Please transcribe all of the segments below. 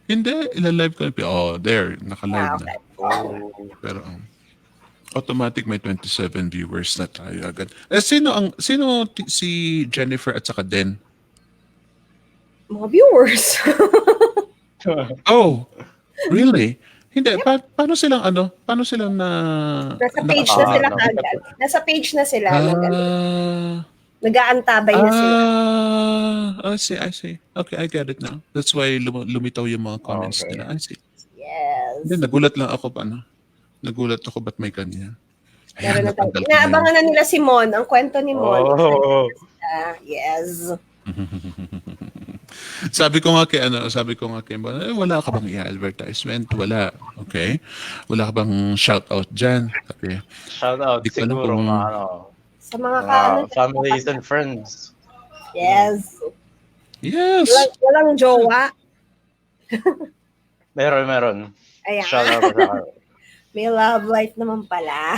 Hindi, ilalive ko. Oh, there, naka-live na. Okay. Oh. Pero automatic may 27 viewers na tayo agad. Si Jennifer at saka Den? Mga viewers. Oh, really? Hindi, paano silang Paano silang Nasa page na sila agad. Nasa page na sila. Nag-aantabay na sila. I see. Okay, I get it now. That's why lumitaw yung mga comments nila. I see. Yes. Hindi, nagulat lang ako Nagulat ako ba't may ganyan. Ayan, inaabangan na nila si Mon. Ang kwento ni Mon. Oh. Yes. Sabi ko nga kay Mon, wala ka bang i-advertisement? Wala. Okay. Wala ka bang shoutout dyan? Sabi, Shoutout siguro sa mga families and friends. Yes. Yes. Walang jowa. Meron. Ayan. Shoutout sa May love life naman pala.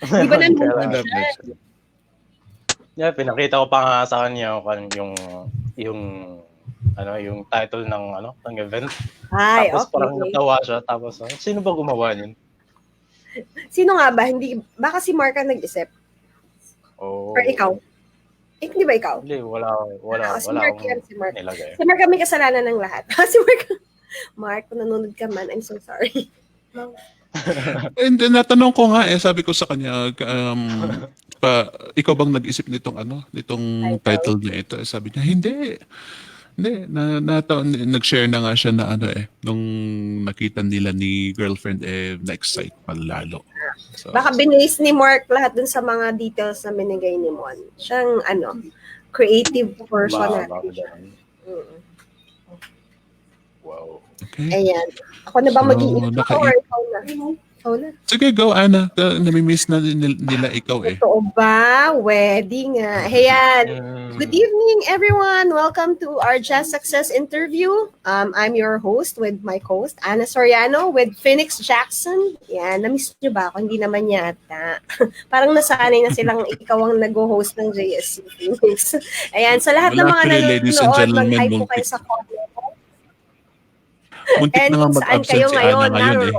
Di ba nanonood siya? Yeah, pinakita ko pa nga sa kanya yung title ng event. Ay, tapos okay. parang natawa siya. Tapos, sino ba gumawa niyan? Sino nga ba? Baka si Mark ang nag-isip. Oh. Or ikaw? Hindi ba ikaw? Hindi, wala. Si Mark yan, si Mark. Nilagay. Si Mark kami kasalanan ng lahat. Si Mark, kung nanonood ka man, I'm so sorry. And then natanong ko nga sabi ko sa kanya, ikaw bang nag-isip nitong title niya ito? Sabi niya, hindi. Nag-share na nga siya na nung nakita nila ni girlfriend na-excite palalo. So, baka binase ni Mark lahat dun sa mga details na binigay ni Mon. Siyang creative person natin. Wow. Okay. Ayan. Ako na ba mag-iintro or ikaw na? Sige, go, Ana. Namimiss na nila ikaw Totoo ba? Wedding nga. Ayan. Good evening, everyone. Welcome to our Just Success interview. I'm your host with my co-host, Ana Soriano with Phoenix Jackson. Yan. Na-miss nyo ba ako? Hindi naman yata. Parang nasanay na silang ikaw ang nag-host ng JSC Phoenix. Ayan. Sa lahat ng mga nanonood, mag-hi po kayo sa comment. Muntik na nga mag-absent si Ana ngayon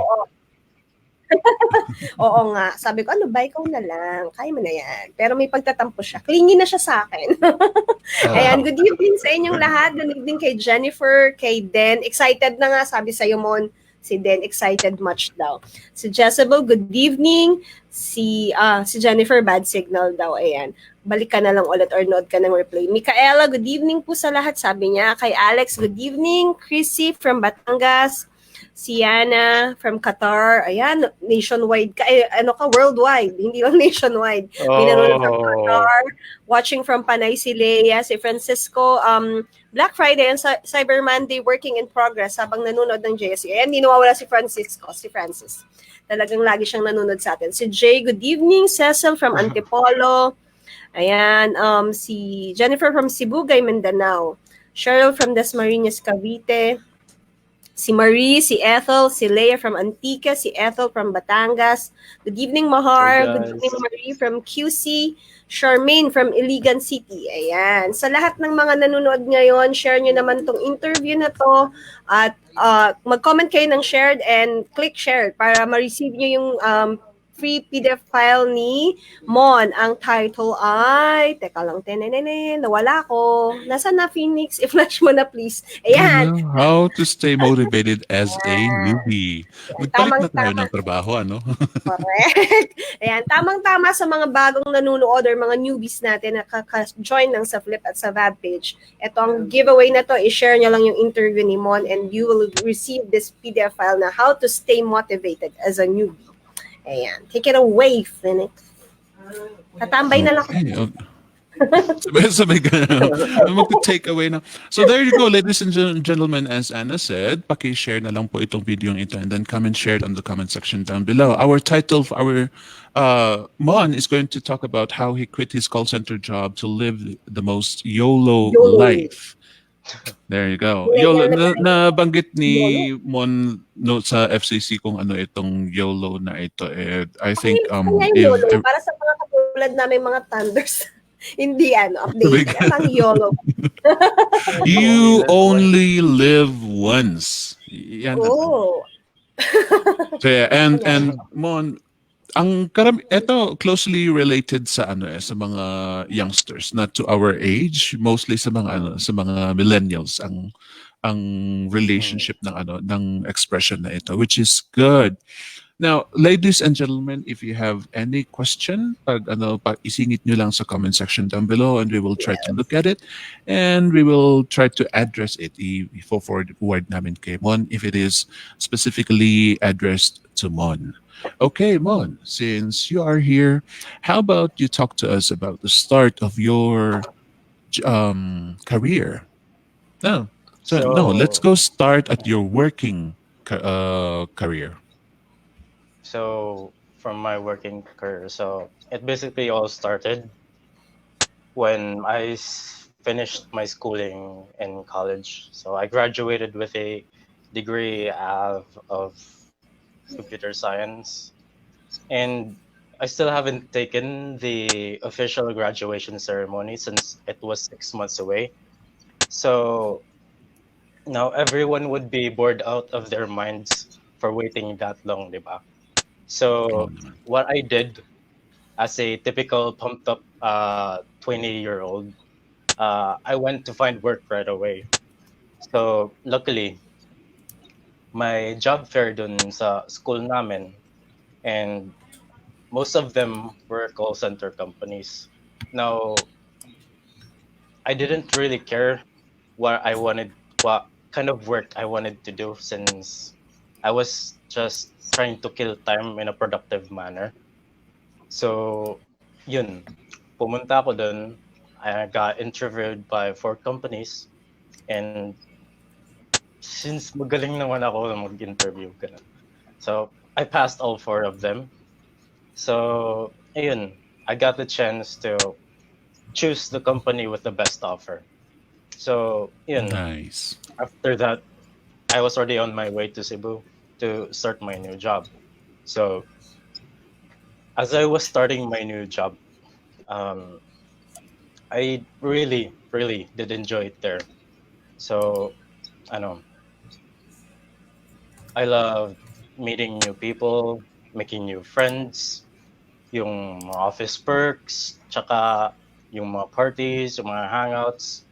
Oo nga. Sabi ko, ba, ikaw na lang. Kaya mo na yan. Pero may pagtatampo siya. Clingy na siya sa akin. Ayan, good evening sa inyong lahat. Good evening kay Jennifer, kay Den. Excited na nga, sabi sa'yo, Mon. Si Den, excited much daw. Si Jezebel, good evening. Si Jennifer, bad signal daw. Ayan. Balik ka na lang ulit or nood ka ng replay. Micaela, good evening po sa lahat, sabi niya. Kay Alex, good evening. Chrissy from Batangas. Siana from Qatar. Ayan, nationwide ka. Worldwide. Hindi lang nationwide. Pinanood from Qatar. Watching from Panay si Leia, si Francisco. Black Friday and Cyber Monday working in progress habang nanonood ng JSC. Ayan, hindi nawawala si Francisco. Si Francis. Talagang lagi siyang nanonood sa atin. Si Jay, good evening. Cecil from Antipolo. Ayan, si Jennifer from Sibugay, Mindanao. Cheryl from Dasmariñas, Cavite. Si Marie, si Ethel, si Leia from Antique, si Ethel from Batangas. Good evening, Mahar. Good evening, Marie from QC. Charmaine from Iligan City. Ayan. Sa lahat ng mga nanonood ngayon, share nyo naman tong interview na to at mag-comment kayo ng shared and click share para ma-receive nyo yung free PDF file ni Mon. Ang title ay, teka lang, nawala ko. Nasaan na, Phoenix? I-flash mo na, please. Ayan. How to stay motivated as a newbie. Magpalit na tayo ng trabaho, Correct. Ayan, tamang-tama sa mga bagong nanonood or mga newbies natin na kaka-join ng sa Flip at sa Vab page. Ito ang giveaway na to, i-share nyo lang yung interview ni Mon and you will receive this PDF file na how to stay motivated as a newbie. Ayan. Take it away, Phoenix. Tatambay na lang. Sabay ka na. Mag-take away na. So there you go, ladies and gentlemen. As Anna said, paki-share na lang po itong video ito and then comment share it on the comment section down below. Our title for our Mon is going to talk about how he quit his call center job to live the most YOLO life. There you go. YOLO, nabanggit ni Mon sa FCC kung ano itong YOLO na ito. I think YOLO, para sa mga katulad namin mga thunders. Hindi update. Ang YOLO. You only live once. Yan ang ano. Oh. So yeah, Ayan. and Mon, ang eto closely related sa ano sa mga youngsters, not to our age, mostly sa mga ano, Mm, sa mga millennials ang mm. relationship ng ano ng expression na ito, which is good. Now, ladies and gentlemen, if you have any question, pag isingit nyo lang sa comment section down below and we will try to look Yes. at it and we will try to address it. I-forward namin kay Mon if it is specifically addressed to Mon. Okay, Mon, since you are here, how about you talk to us about the start of your career? No, so no, let's So, go start at your working career. from my working career, so it basically all started when finished my schooling in college. So I graduated with a degree of computer science, and I still haven't taken the official graduation ceremony since it was 6 months away. So now everyone would be bored out of their minds for waiting that long, diba? Oo So naman. what I did as a typical pumped up 20-year-old, I went to find work right away. So luckily, my job fair dun sa school namin, and most of them were call center companies. Now, I didn't really care what kind of work I wanted to do since I was just trying to kill time in a productive manner. So, yun, pumunta ako dun. I got interviewed by 4 companies, and since magaling naman ako mag-interview, ganun. So, I passed all 4 of them. So, ayun, I got the chance to choose the company with the best offer. So, yun, Nice. after that, I was already on my way to Cebu to start my new job. So, as I was starting my new job, um, I really, really did enjoy it there. So, ano, I love meeting new people, making new friends, yung mga office perks, tsaka yung mga parties, yung mga hangouts.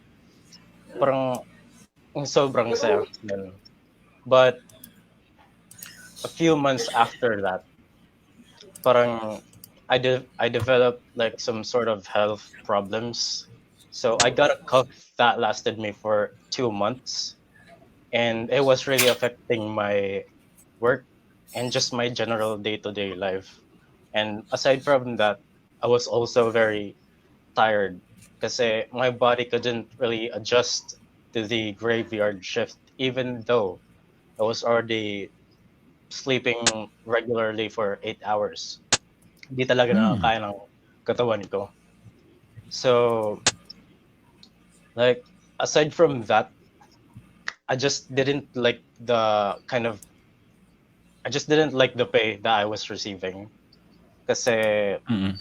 Parang sobrang saya. Ganun. But a few months after that, parang I developed like some sort of health problems. So I got a cough that lasted me for 2 months, and it was really affecting my work and just my general day-to-day life. And aside from that, I was also very tired because my body couldn't really adjust to the graveyard shift, even though I was already sleeping regularly for 8 hours. Hindi talaga Hmm. nakakaya ng katawan ko. So, like, aside from that, I just didn't like the kind of, I just didn't like the pay that I was receiving. Kasi Mm-mm.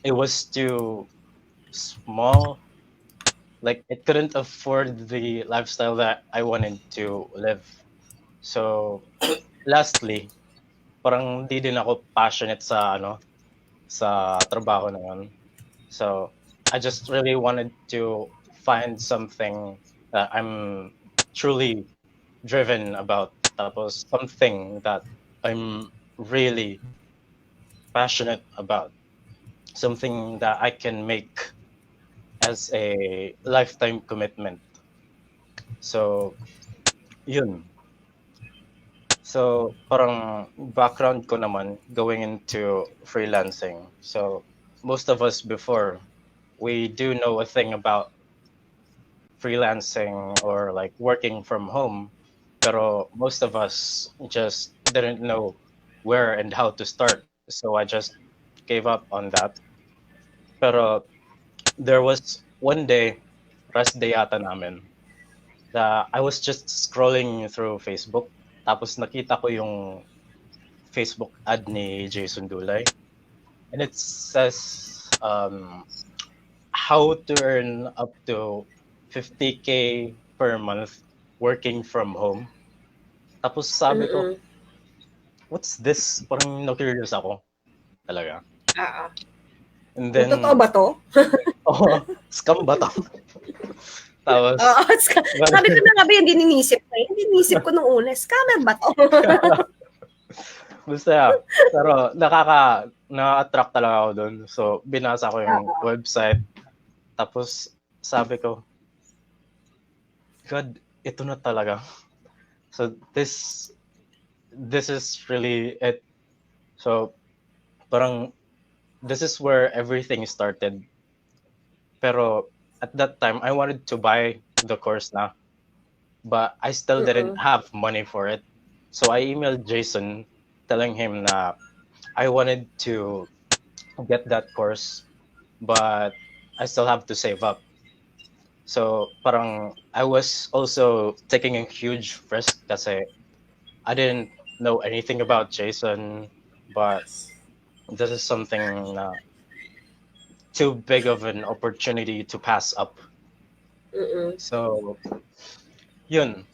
it was too small. Like, it couldn't afford the lifestyle that I wanted to live. So, lastly, parang di din ako passionate sa sa trabaho na yun. So I just really wanted to find something that I'm truly driven about. Tapos something that I'm really passionate about. Something that I can make as a lifetime commitment. So yun. So parang background ko naman going into freelancing. So most of us before, we do know a thing about freelancing or like working from home, pero most of us just didn't know where and how to start. So I just gave up on that. Pero there was one day, rest day ata namin, that I was just scrolling through Facebook. Tapos nakita ko yung Facebook ad ni Jason Dulay. And it says how to earn up to 50K per month working from home. Tapos sabi ko, Mm. what's this? Parang na-curious ako talaga. Oo. And Kung totoo then, ba 'to? oh, scam ba to? Oo, Tapos, sabi ko na nga ba yung iniisip ko, yung iniisip ko nung una, scammer ba 'to? basta, pero na-attract talaga ako doon. So, binasa ko yung Oo. website. Tapos, sabi ko, God, ito na talaga. So, this is really it. So, parang, this is where everything started. Pero, at that time, I wanted to buy the course na. But I still didn't Mm. have money for it. So, I emailed Jason telling him na I wanted to get that course, but I still have to save up. So parang I was also taking a huge risk kasi I didn't know anything about Jason, but this is something na too big of an opportunity to pass up. Mm. So yun.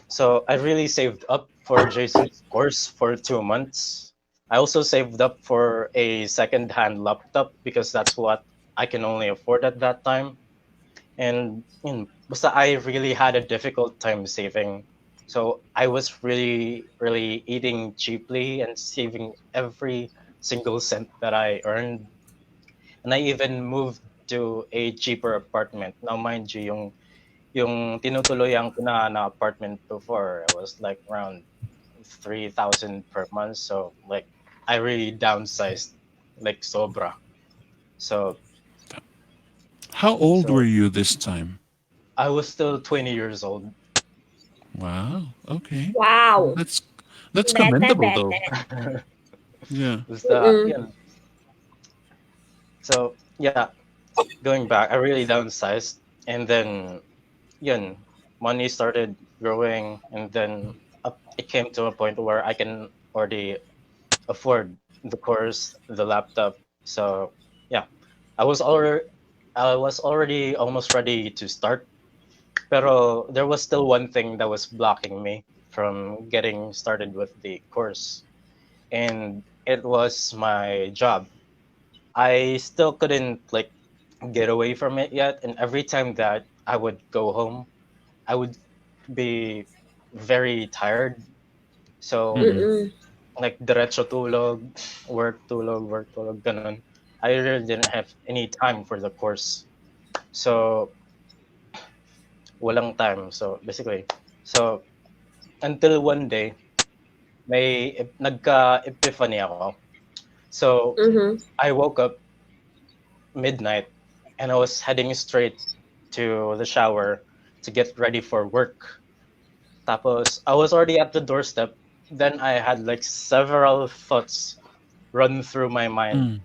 So I really saved up for Jason's course for 2 months. I also saved up for a second-hand laptop because that's what I can only afford at that time. And basta I really had a difficult time saving. So I was really eating cheaply and saving every single cent that I earned. And I even moved to a cheaper apartment. Now, mind you, yung tinutuloyan ko na apartment before was like around 3,000 per month. So like I really downsized like sobra. So How old were so you this time? I was still 20 years old. Wow. Okay. Wow. That's Bete, commendable though. bete. Yeah. Basta, Mm. yun. So, yeah, going back, I really downsized. And then, yun, money started growing. And then it came to a point where I can already afford the course, the laptop. So, yeah, I was already, I was already almost ready to start. Pero there was still one thing that was blocking me from getting started with the course. And it was my job. I still couldn't like get away from it yet, and every time that I would go home, I would be very tired. So Mm-mm. Mm. like diretso tulog, work tulog, ganun. I really didn't have any time for the course. So walang time. So basically, so until one day may nagka-epiphany ako. So Mhm. I woke up midnight and I was heading straight to the shower to get ready for work. Tapos I was already at the doorstep. Then I had like several thoughts run through my mind. Mm.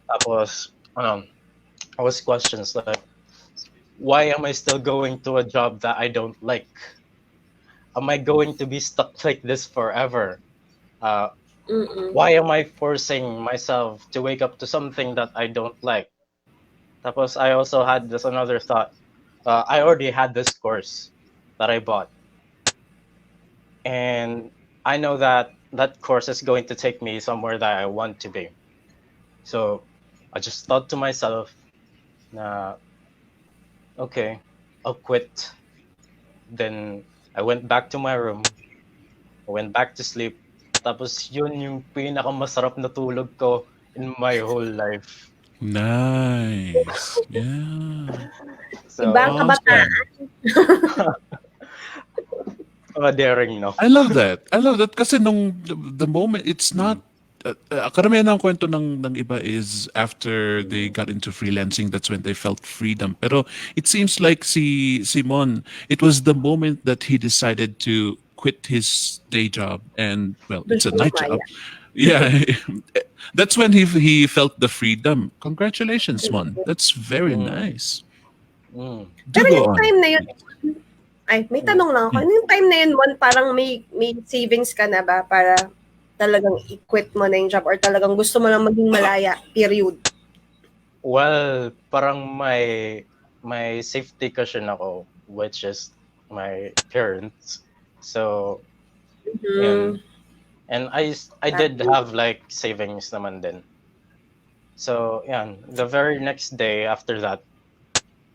Tapos I was questions like, why am I still going to a job that I don't like? Am I going to be stuck like this forever? Uh, Mm. why am I forcing myself to wake up to something that I don't like? Tapos I also had this another thought. I already had this course that I bought, and I know that that course is going to take me somewhere that I want to be. So I just thought to myself, na, okay, I'll quit. Then I went back to my room, I went back to sleep. Tapos yun yung pinakamasarap na tulog ko in my whole life. Nice. Yeah. Iba ang So, kabataan. yun. Mga daring, no? I love that. I love that kasi nung the moment it's not karamihan ng kwento ng iba is after they got into freelancing, that's when they felt freedom. Pero it seems like si Simon, it was the moment that he decided to quit his day job and well, Do'n it's a siya night job. lumaya. Yeah. That's when he felt the freedom. Congratulations, Mon. That's very Mm, nice. mm, Do Pero go yung on. time na yun ay, may mm. tanong lang ako. Mm. Ano yung time na yun, Mon, parang may savings ka na ba para talagang i-quit mo na yung job or talagang gusto mo lang maging malaya, period? Well, parang may safety cushion ako, which is my parents. So, Yun. Mm. And I did Happy. have like savings naman din. So, yan. The very next day after that,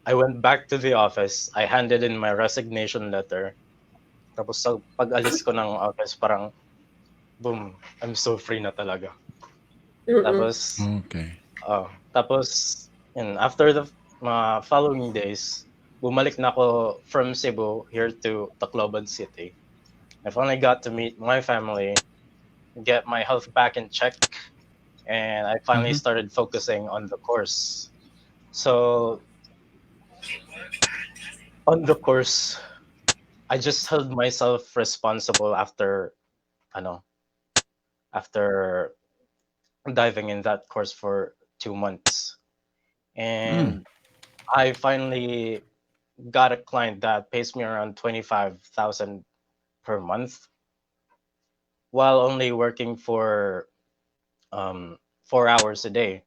I went back to the office. I handed in my resignation letter. Tapos sa pag-alis ko ng office, parang, boom, I'm so free na talaga. Mm-mm. Tapos, Okay. tapos, yun, after the following days, bumalik na ako from Cebu here to Tacloban City. I finally got to meet my family, get my health back in check, and I finally Mm-hmm. started focusing on the course. So on the course, I just held myself responsible ano, after diving in that course for 2 months. Mm. And I finally got a client that pays me around 25,000 per month while only working for 4 hours a day.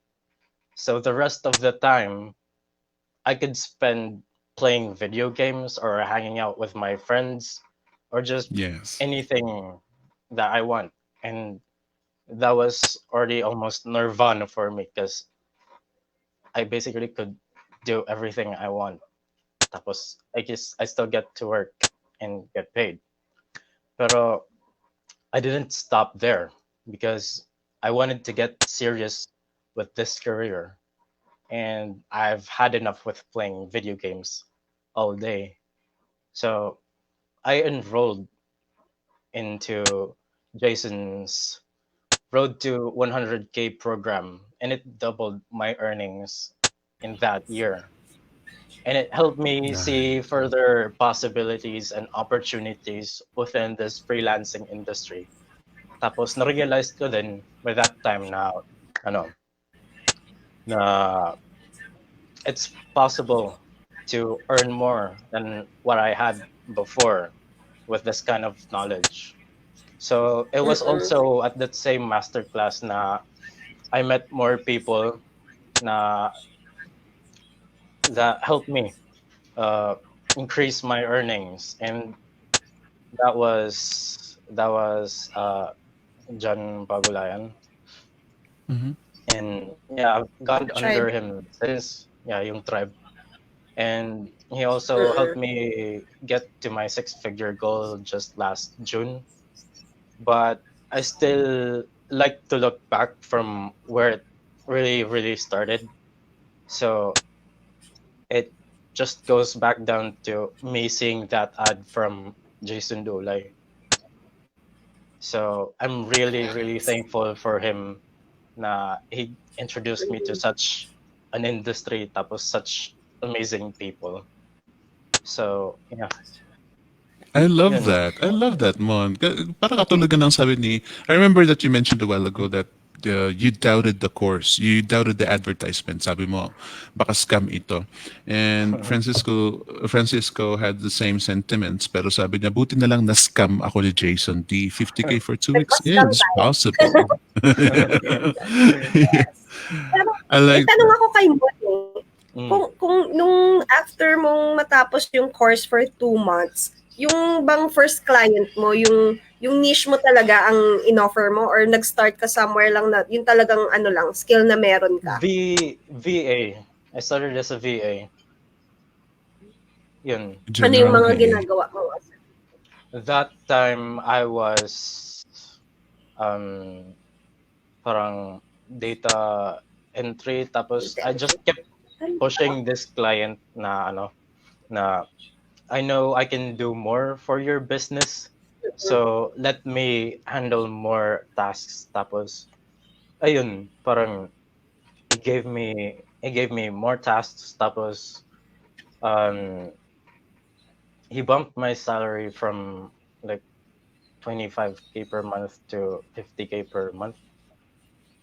So the rest of the time I could spend playing video games or hanging out with my friends or just Yes. anything that I want. And that was already almost nirvana for me because I basically could do everything I want. Tapos, I guess I still get to work and get paid. Pero I didn't stop there because I wanted to get serious with this career. And I've had enough with playing video games all day. So I enrolled into Jason's Road to 100K program, and it doubled my earnings in that year. And it helped me see Nice. further possibilities and opportunities within this freelancing industry. Tapos na-realize ko din by that time na ano na it's possible to earn more than what I had before with this kind of knowledge. So it was Mm-mm. also at that same masterclass na I met more people na that helped me uh, increase my earnings, and that was John Bagulayan, Mm-hmm. and yeah, I've gone The under tribe. him since yeah, yung tribe, and he also helped Mm-mm. me get to my six-figure goal just last June. But I still like to look back from where it really started. So it just goes back down to me seeing that ad from Jason Dolay. So I'm really thankful for him na he introduced me to such an industry tapos such amazing people. So yeah, I love yun. that. I love that, Mon. Parang katulad ng sabi ni, I remember that you mentioned a while ago that you doubted the course. You doubted the advertisement. Sabi mo, baka scam ito. And Francisco had the same sentiments. Pero sabi niya, buti na lang na-scam ako ni Jason. The 50K for 2 weeks Nagpa-scam is tayo. possible. Yes. Pero I may like tanong that. ako kay Mon eh. Mm. Kung nung after mong matapos yung course for 2 months, yung bang first client mo, yung niche mo talaga ang inoffer mo or nag-start ka somewhere lang na yung talagang ano lang, skill na meron ka? VA. I started as a VA. Yun. Ano yung General mga VA. ginagawa mo? That time I was um parang data entry tapos I just kept pushing this client na ano na I know I can do more for your business, so let me handle more tasks. Tapos ayun, parang he gave me more tasks. Tapos um he bumped my salary from like 25K per month to 50K per month.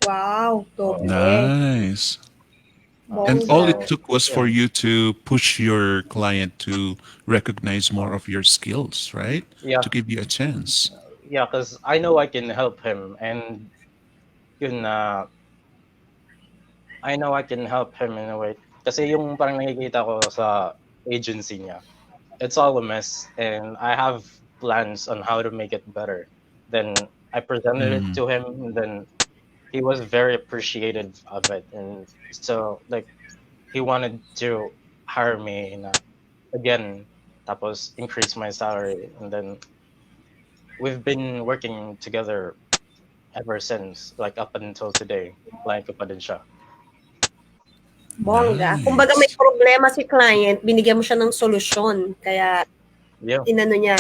Wow, Oh, doble. Nice. And all Bongga. it so took was for yun. you to push your client to recognize more of your skills, right? Yeah, To give you a chance. yeah, because I know I can help him, and yun na I know I can help him in a way. Kasi yung parang nakikita ko sa agency niya, it's all a mess, and I have plans on how to make it better. Then I presented it Mm. to him, and then he was very appreciative of it, and so like he wanted to hire me again, tapos increase my salary, and then we've been working together ever since, like up until today. Client ko pa din siya. Bongga. Kumbaga may Nice. problema si client, binigyan mo siya ng solusyon. Kaya Yeah. inano niya,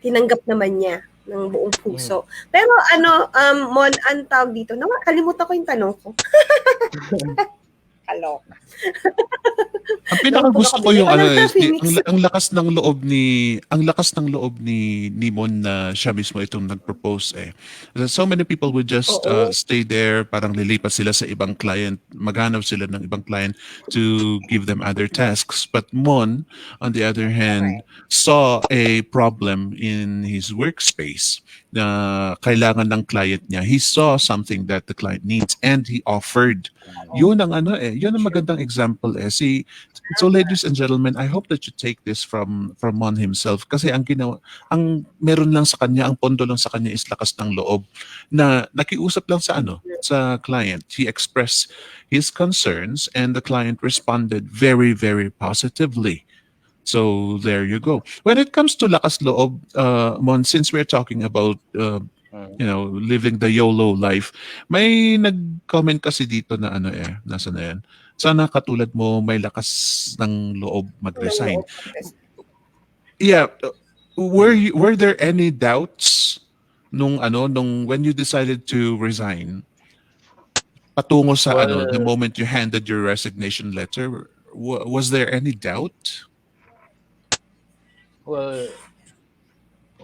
tinanggap naman niya ng buong Mm. puso. Pero ano, Mon, ang tawag dito, kalimutan ko yung tanong ko. Kaloka. Ang Naumpog pinakagusto ako ko bigla. yung Ikaw ano na nga, is Phoenix. ang lakas ng loob ni Mon na siya mismo itong nag-propose eh. So many people would just Oo. stay there, parang lilipat sila sa ibang client, maghanap sila ng ibang client to give them other tasks. But Mon, on the other hand, Correct. saw a problem in his workspace na kailangan ng client niya. He saw something that the client needs and he offered. Oo. Yun ang ano eh, yun ang True. magandang example eh. So ladies and gentlemen, I hope that you take this from Mon himself kasi ang meron lang sa kanya, ang pondo lang sa kanya is lakas ng loob na nakiusap lang sa sa client. He expressed his concerns and the client responded very very positively. So there you go. When it comes to lakas loob, Mon, since we're talking about Mm. living the YOLO life. May nag-comment kasi dito na nasa na yan. Sana katulad mo may lakas ng loob Ng mag-resign. loob. Yeah, were there any doubts nung when you decided to resign patungo sa the Well, moment you handed your resignation letter? Was there any doubt? well,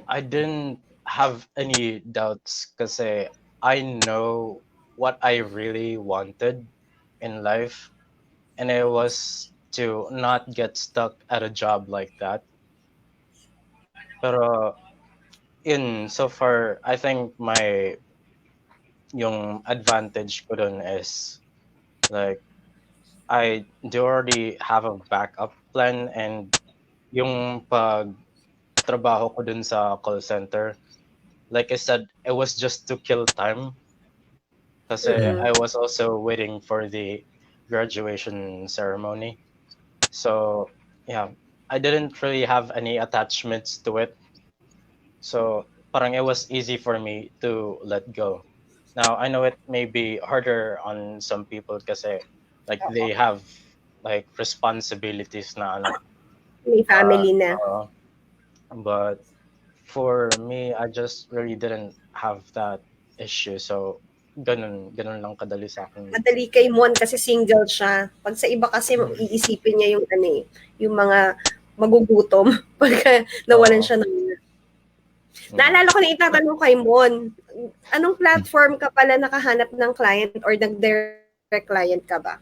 I didn't have any doubts kasi I know what I really wanted in life, and it was to not get stuck at a job like that. Pero in so far, I think yung advantage ko dun is like I do already have a backup plan, and yung pag trabaho ko dun sa call center, like I said, it was just to kill time kasi Mm. I was also waiting for the graduation ceremony. So yeah, I didn't really have any attachments to it. So parang it was easy for me to let go. Now I know it may be harder on some people kasi like Oo. they have like responsibilities na May uh, family na. uh, but for me I just really didn't have that issue. So ganun lang kadali sa akin. Madali kay Mon kasi single siya. Pag sa iba kasi iisipin niya yung yung mga magugutom pagka nawalan Oo. siya ng Naalala ko na itatanong kay Mon, anong platform ka pala nakahanap ng client or nag-direct client ka ba?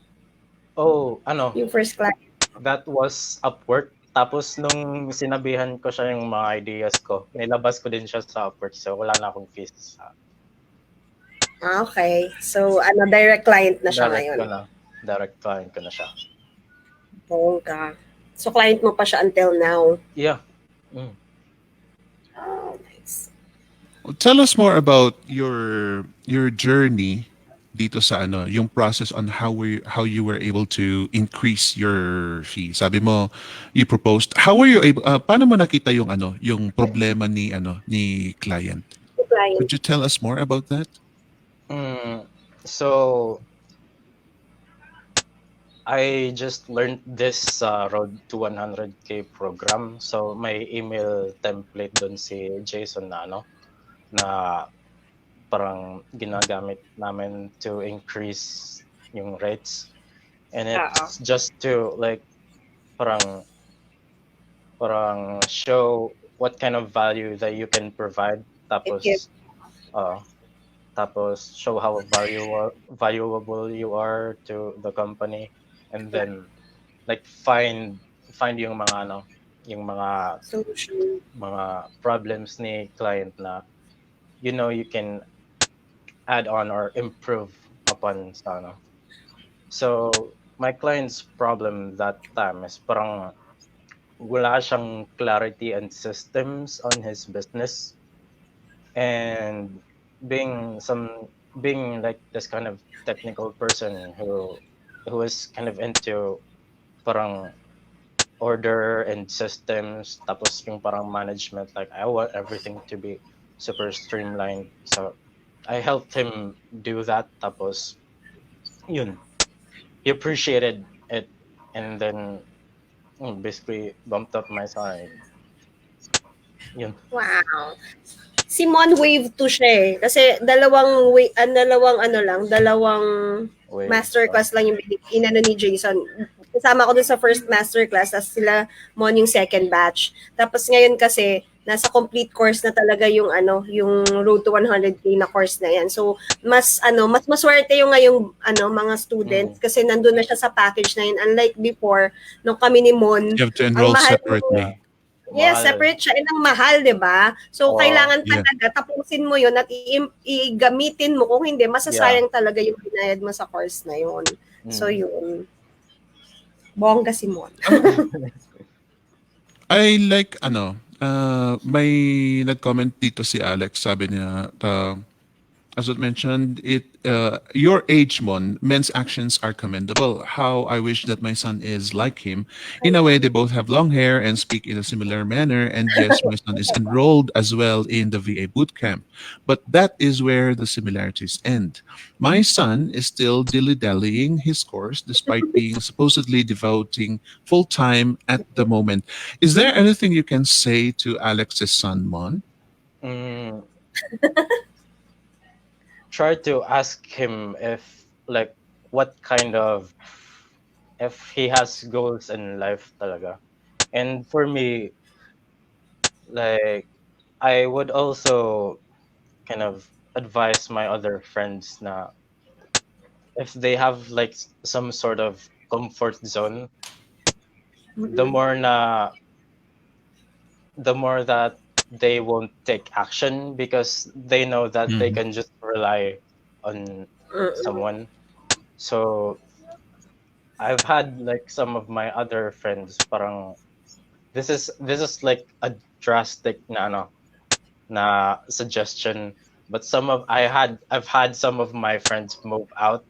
Oh, Yung first client. that was Upwork. Tapos nung sinabihan ko siya yung mga ideas ko, nilabas ko din siya sa Upwork. So wala na akong fees. Okay. So, direct client na siya ngayon. Direct client ko na siya. Bongga. So, client mo pa siya until now. Yeah. Mm. Oh, nice. Tell us more about your journey dito sa yung process on how you were able to increase your fee. Sabi mo you proposed. How were you able paano mo nakita yung problema ni client? The client. Could you tell us more about that? So I just learned this Road to 100K program. So may email template doon si Jason na parang ginagamit namin to increase yung rates. And it's just to like parang show what kind of value that you can provide, tapos show how valuable you are to the company, and then like find yung mga yung mga solution, mga problems ni client na you can add on or improve upon sa So my client's problem that time is parang wala siyang clarity and systems on his business. And being some being like this kind of technical person who is kind of into parang order and systems, tapos yung parang management, like I want everything to be super streamlined. So I helped him do that, tapos yun, he appreciated it, and then basically bumped up my salary. Yun. Wow. Si Mon wave 2 siya eh. Kasi dalawang Wait. masterclass lang yung inano ni Jason. Kasama ko dun sa first masterclass, tapos sila Mon yung second batch. Tapos ngayon kasi nasa complete course na talaga yung yung Road to 100K na course na yan. So mas maswerte yung ngayong mga students kasi nandun na siya sa package na yun. Unlike before, nung kami ni Mon, You have to ang enroll mahal separately. yes, Mahal. separate siya. And ang mahal, di ba? So, Oo. kailangan Yeah. talaga tapusin mo yun at igamitin mo. Kung hindi, masasayang talaga yung binayad mo sa course na yun. So, yun. Bongga si Mon. I like may nag-comment dito si Alex, sabi niya, as I mentioned, your age, Mon, men's actions are commendable. How I wish that my son is like him. In a way, they both have long hair and speak in a similar manner. And yes, my son is enrolled as well in the VA boot camp. But that is where the similarities end. My son is still dilly-dallying his course despite being supposedly devoting full time at the moment. Is there anything you can say to Alex's son, Mon? Try to ask him if like what kind of if he has goals in life talaga. And for me, like I would also kind of advise my other friends na if they have like some sort of comfort zone, the more that they won't take action because they know that they can just rely on someone. So I've had like some of my other friends parang this is like a drastic na suggestion, but I've had some of my friends move out.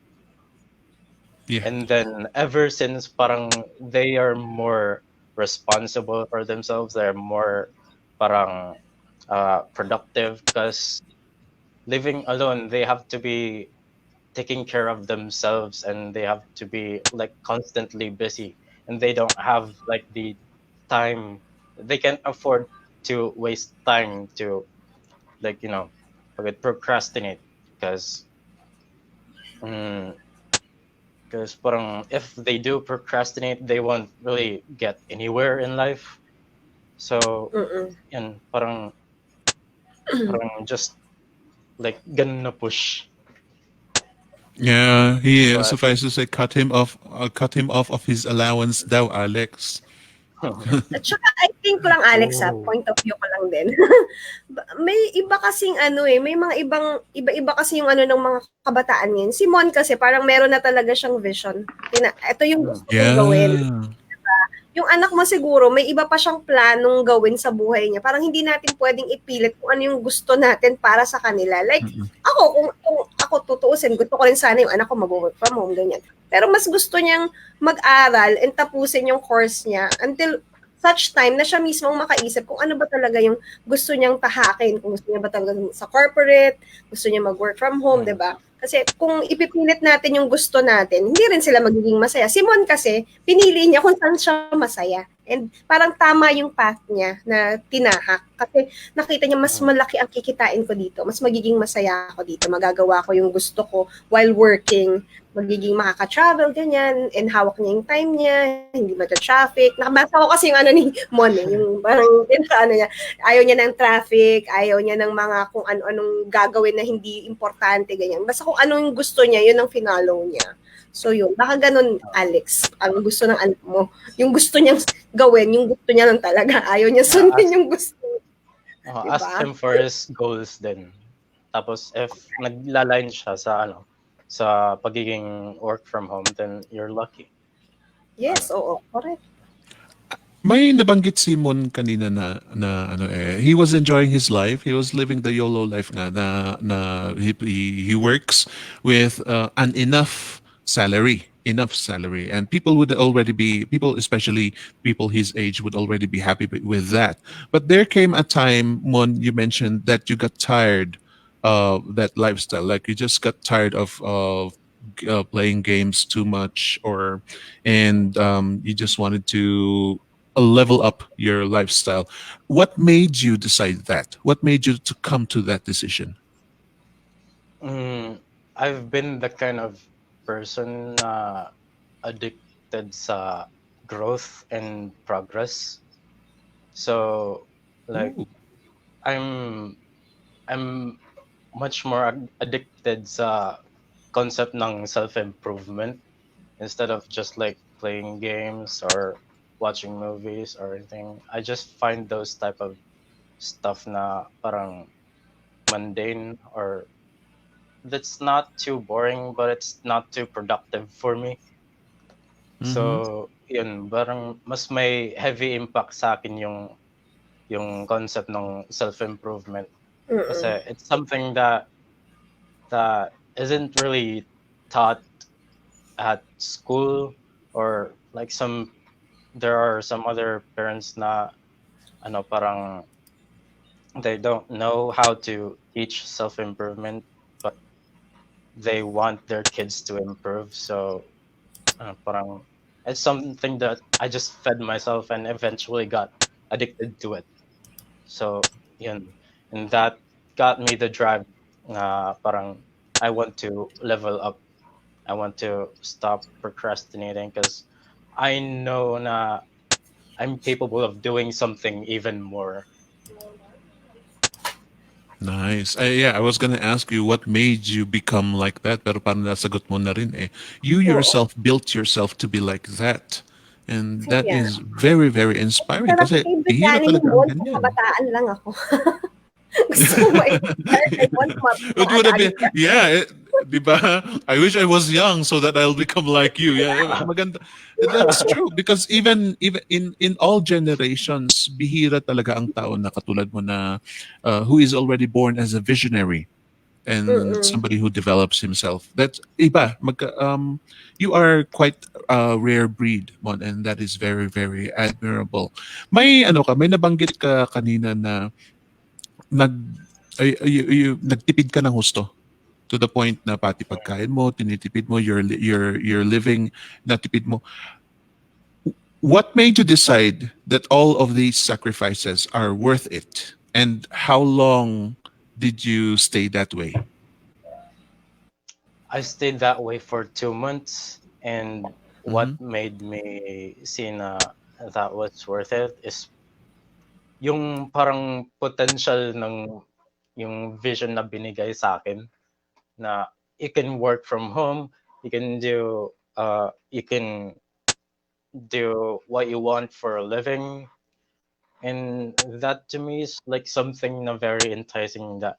Yeah. And then ever since parang they are more responsible for themselves, they're more parang productive because living alone, they have to be taking care of themselves and they have to be like constantly busy, and they don't have like the time, they can't afford to waste time to like procrastinate because parang if they do procrastinate, they won't really get anywhere in life. So yan, parang just like ganun na push. Yeah, he But- suffices to say cut him off of his allowance daw, Alex. At saka, I think ko lang, Alex, point of view ko lang din. May iba kasing may mga iba-iba kasi yung ng mga kabataan ngayon. Si Mon kasi parang meron na talaga siyang vision. Ito yung gusto kong gawin. Yung anak mo siguro, may iba pa siyang planong gawin sa buhay niya. Parang hindi natin pwedeng ipilit kung ano yung gusto natin para sa kanila. Like, kung ako tutuusin, gusto ko rin sana yung anak ko mag-work from home, ganyan. Pero mas gusto niyang mag-aral and tapusin yung course niya until such time na siya mismo ang makaisip kung ano ba talaga yung gusto niyang tahakin. Kung gusto niya ba talaga sa corporate, gusto niya mag-work from home, di ba? Kasi kung ipipilit natin yung gusto natin, hindi rin sila magiging masaya. Si Mon kasi, pinili niya kung saan siya masaya. And parang tama yung path niya na tinahak. Kasi nakita niya mas malaki ang kikitain ko dito. Mas magiging masaya ako dito. Magagawa ko yung gusto ko while working. Magiging makaka-travel, ganyan. And hawak niya yung time niya. Hindi magka-traffic. Nakabasa ko kasi yung ni Mon yung parang niya. Ayaw niya ng traffic. Ayaw niya ng mga kung ano-anong gagawin na hindi importante, ganyan. Basta kung anong gusto niya, yun ang finalo niya. So yun, baka ganun, Alex, ang gusto ng anak mo. Yung gusto niyang gawin, yung gusto niya lang talaga. Ayaw niya sundin yung gusto. Diba? Ask him for his goals din. Tapos if naglaline siya sa pagiging work from home, then you're lucky. Yes, oo, correct. May nabanggit si Mon kanina na ano he was enjoying his life. He was living the YOLO life nga na he works with an enough salary, and people would already be people, especially people his age, would already be happy with that. But there came a time, Mon, you mentioned that you got tired of that lifestyle. Like you just got tired of playing games too much, or and you just wanted to level up your lifestyle. What made you decide that? What made you to come to that decision? Mm, I've been the kind of person na addicted sa growth and progress. So like Ooh. I'm I'm much more addicted sa concept ng self-improvement instead of just like playing games or watching movies or anything. I just find those type of stuff na parang mundane, or that's not too boring but it's not too productive for me. Mm-hmm. So, yun, parang mas may heavy impact sa akin yung concept ng self-improvement Mm-mm. kasi it's something that isn't really taught at school, or like there are some other parents na ano parang they don't know how to teach self-improvement, but they want their kids to improve. So parang it's something that I just fed myself and eventually got addicted to it. So yun, and that got me the drive na parang I want to level up. I want to stop procrastinating because I know na I'm capable of doing something even more. Nice. Yeah, I was gonna ask you what made you become like that, pero parang nasagot mo na rin eh. You Oo. yourself built yourself to be like that. And So, that yeah. is very, very inspiring Sarap kasi kayo bihira bayani ni talaga ang Mon kung ganyan. kabataan lang ako. Gusto mo ma-inspire kay Mon It would have been, mag-aga-aga. yeah, di ba? I wish I was young so that I'll become like you. Yeah, maganda. That's true because even in all generations, bihira talaga ang tao na katulad mo na who is already born as a visionary and Mm-mm. somebody who develops himself. That's iba. You are quite a rare breed, Mon, and that is very, very admirable. May ano ka, may nabanggit ka kanina na nag nagtipid ka ng husto to the point na pati pagkain mo tinitipid mo, your living natipid mo. What made you decide that all of these sacrifices are worth it, and how long did you stay that way? I stayed that way for 2 months, and Mm-hmm. what made me see na that was worth it is yung parang potential ng yung vision na binigay sa akin na you can work from home, you can do what you want for a living, and that to me is like something na very enticing that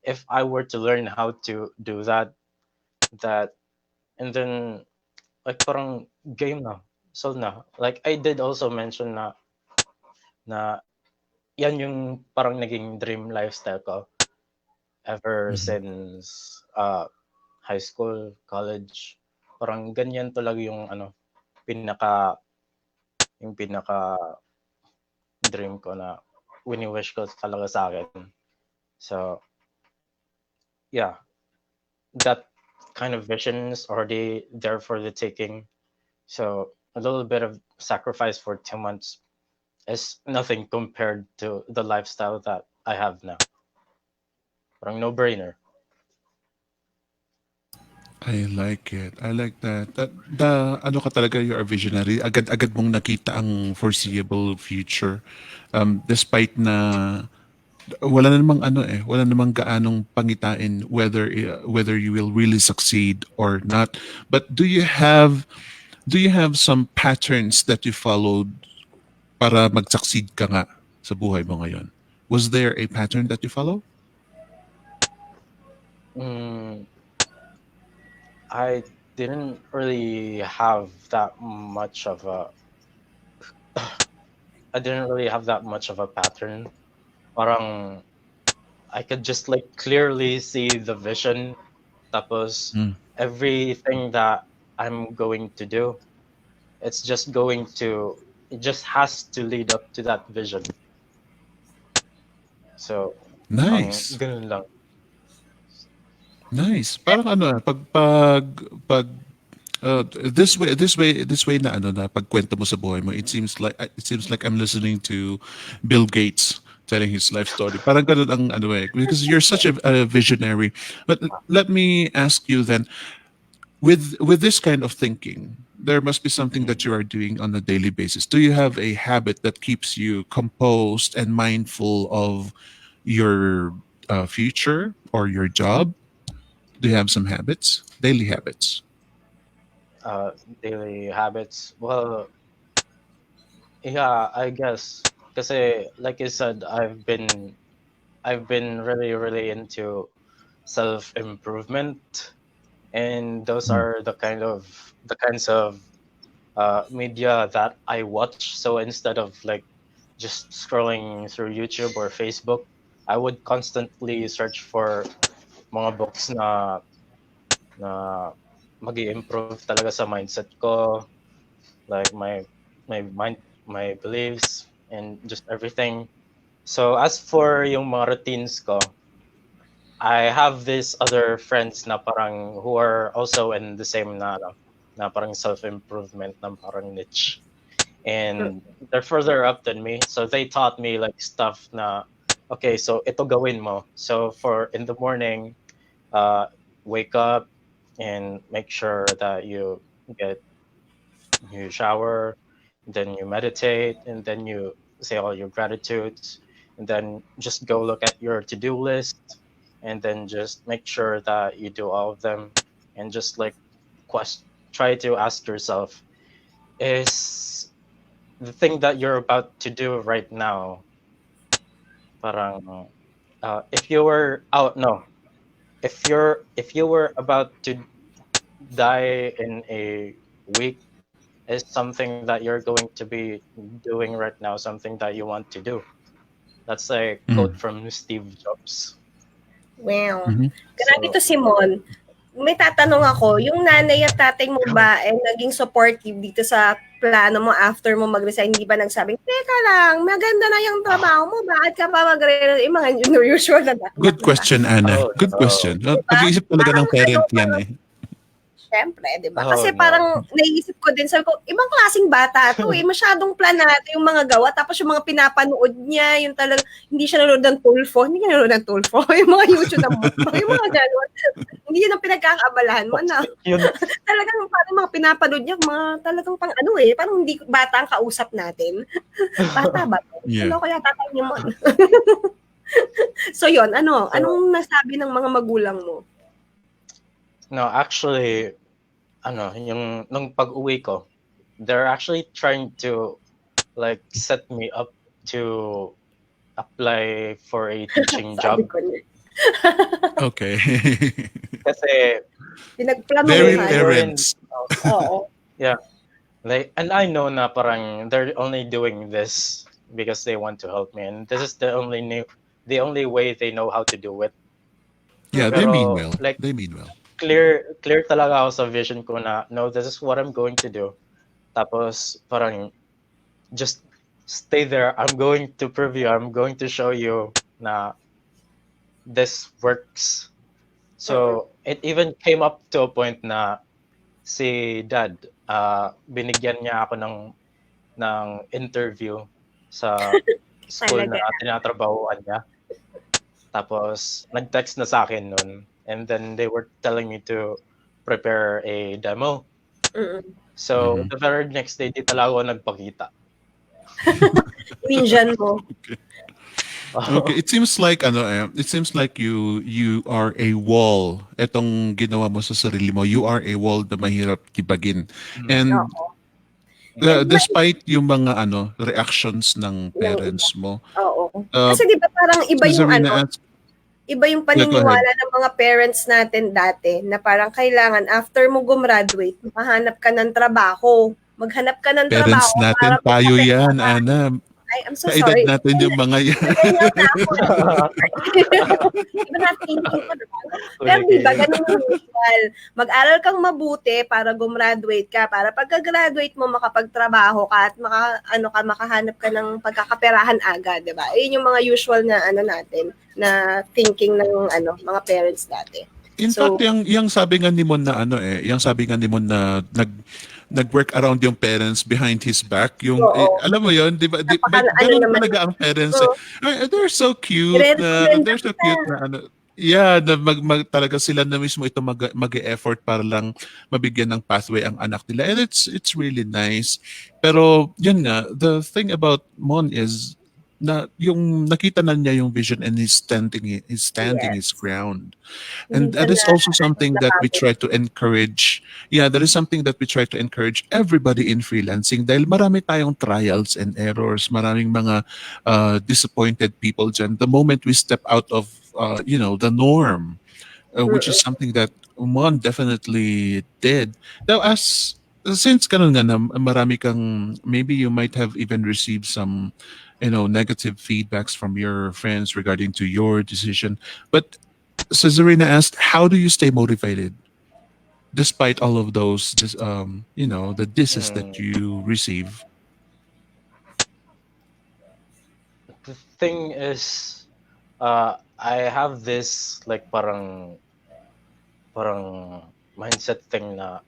if I were to learn how to do that and then like parang game na. So na. Like I did also mention na yan yung parang naging dream lifestyle ko ever Mm-hmm. since high school, college. Parang ganyan talaga yung ano, pinaka yung pinaka dream ko na wini-wish ko talaga sa akin. So, yeah, that kind of vision is already there for the taking. So, a little bit of sacrifice for 2 months is nothing compared to the lifestyle that I have now. Parang no-brainer. I like it. I like that. The ano ka talaga, you're a visionary. Agad-agad mong nakita ang foreseeable future. Despite na wala namang ano eh, wala namang gaanong pangitain whether you will really succeed or not. But do you have some patterns that you followed para mag-succeed ka nga sa buhay mo ngayon? Was there a pattern that you follow? Mm, I didn't really have that much of a I didn't really have that much of a pattern. Parang I could just like clearly see the vision. Tapos Mm. everything that I'm going to do, it's just going to, it just has to lead up to that vision. So parang Nice. ganun lang. Nice. Parang ano, this way na ano na pagkwento mo sa buhay mo, it seems like I'm listening to Bill Gates telling his life story. Parang ganun ang ano eh, because you're such a visionary. But let me ask you then, with this kind of thinking, there must be something that you are doing on a daily basis. Do you have a habit that keeps you composed and mindful of your future or your job? Do you have some habits, daily habits? Uh, Daily habits. Well, yeah, I guess. Kasi like you said, I've been really really into self improvement, and those Mm. are the kinds of media that I watch. So instead of like just scrolling through YouTube or Facebook, I would constantly search for mga books na mag-improve talaga sa mindset ko, like my beliefs and just everything. So as for yung mga routines ko, I have these other friends na parang who are also in the same na parang self-improvement na parang niche. And they're further up than me. So they taught me like stuff na, okay, so ito gawin mo. So for in the morning, uh, wake up and make sure that you shower, then you meditate, and then you say all your gratitudes, and then just go look at your to-do list, and then just make sure that you do all of them, and just like try to ask yourself, is the thing that you're about to do right now, parang, if you were out, no, if you were about to die in a week, is something that you're going to be doing right now something that you want to do? That's a quote Mm. from Steve Jobs. Wow. Mhm. Grabe So to, Simon. May tatanong ako, yung nanay at tatay mo ba ay naging supportive dito sa plano mo after mo mag-resign? Hindi ba nagsabing, teka lang, maganda na yung trabaho mo, bakit ka pa mag-resign? Yung mga usual na Good diba? question, Anna. oh Good no, question. Diba? Pag-iisip talaga Parang ng parent yan parang eh. Siyempre, 'di ba? oh Kasi no. parang naiisip ko din, sabi ko, ibang klaseng bata 'to, eh. Masyadong planado yung mga gawa, tapos yung mga pinapanood niya, yung talagang hindi siya nanonood ng Tulfo, hindi ka nanonood ng Tulfo, yung mga YouTube na mukbang, yung mga gano'n. Hindi yun ang pinagkakaabalahan mo na. Toxic yun. Talagang parang mga pinapanood niya, mga talagang pang ano eh, parang hindi bata ang kausap natin. Bata ba 'to? Yeah. Ano kaya tatay niya mo? So yun, So anong nasabi ng mga magulang mo? no, actually, yung nung pag-uwi ko, they're actually trying to like set me up to apply for a teaching Sabi job. ko na. Okay. Kasi Very Pinagplanuhan. they're in, parents. Oo. yeah, like, and I know na parang they're only doing this because they want to help me, and this is the only way they know how to do it. Yeah, they mean Pero well. like They mean well. clear talaga ako sa vision ko na no, this is what I'm going to do. Tapos parang just stay there. I'm going to prove you. I'm going to show you na this works. So it even came up to a point na si dad, binigyan niya ako ng interview sa school Talaga. na tinatrabahuan niya. Tapos nag-text na sa akin nun, and then they were telling me to prepare a demo. Mm. So Mhm. the very next day, di talaga ako nagpakita. Minjan mo. Okay, it seems like you are a wall. Etong ginawa mo sa sarili mo, you are a wall na mahirap tibagin. And Oo. And despite yung mga reactions ng ng iba. parents mo, Oo. uh, Kasi 'di ba parang iba yung Sarina asked, iba yung yeah, go ahead. paniniwala ng mga parents natin dati na parang kailangan after mo gumraduate, makahanap ka ng trabaho. Maghanap ka ng Parents trabaho natin, para tayo magkapera yan, ka. Ana. I'm so Kaedad sorry. natin yung mga yan. Millennial na ako. Iba na thinking ko, diba? Pero Huli diba, kayo. ganun yung usual. Mag-aral kang mabuti para gumraduate ka. Para pagka-graduate mo, makapagtrabaho ka at makahanap ka ng pagkakaperahan agad, diba? Yun yung mga usual na natin, na thinking ng mga parents dati. In So, fact, yung sabi nga ni Mon na yung sabi nga ni Mon na nag-work around yung parents behind his back. Yung, oo. alam mo yun, di ba? Ganun Naman. talaga ang parents. So, They're so cute i-recommend they're so kita. cute yeah, na talaga sila na mismo ito mag-e-effort para lang mabigyan ng pathway ang anak nila. And it's really nice. Pero, yun nga, the thing about Mon is, na yung nakita na niya yung vision and he's standing his Yes. ground. Hindi And siya that is also something that we napagod. try to encourage. Yeah, that is something that we try to encourage everybody in freelancing dahil marami tayong trials and errors, maraming mga disappointed people dyan. The moment we step out of, the norm, which is something that Umon definitely did. Now, since ganun nga na marami kang, maybe you might have even received some, negative feedbacks from your friends regarding to your decision. But Cesarina asked, "How do you stay motivated despite all of those, the disses that Mm. you receive?" The thing is, I have this like parang mindset thing na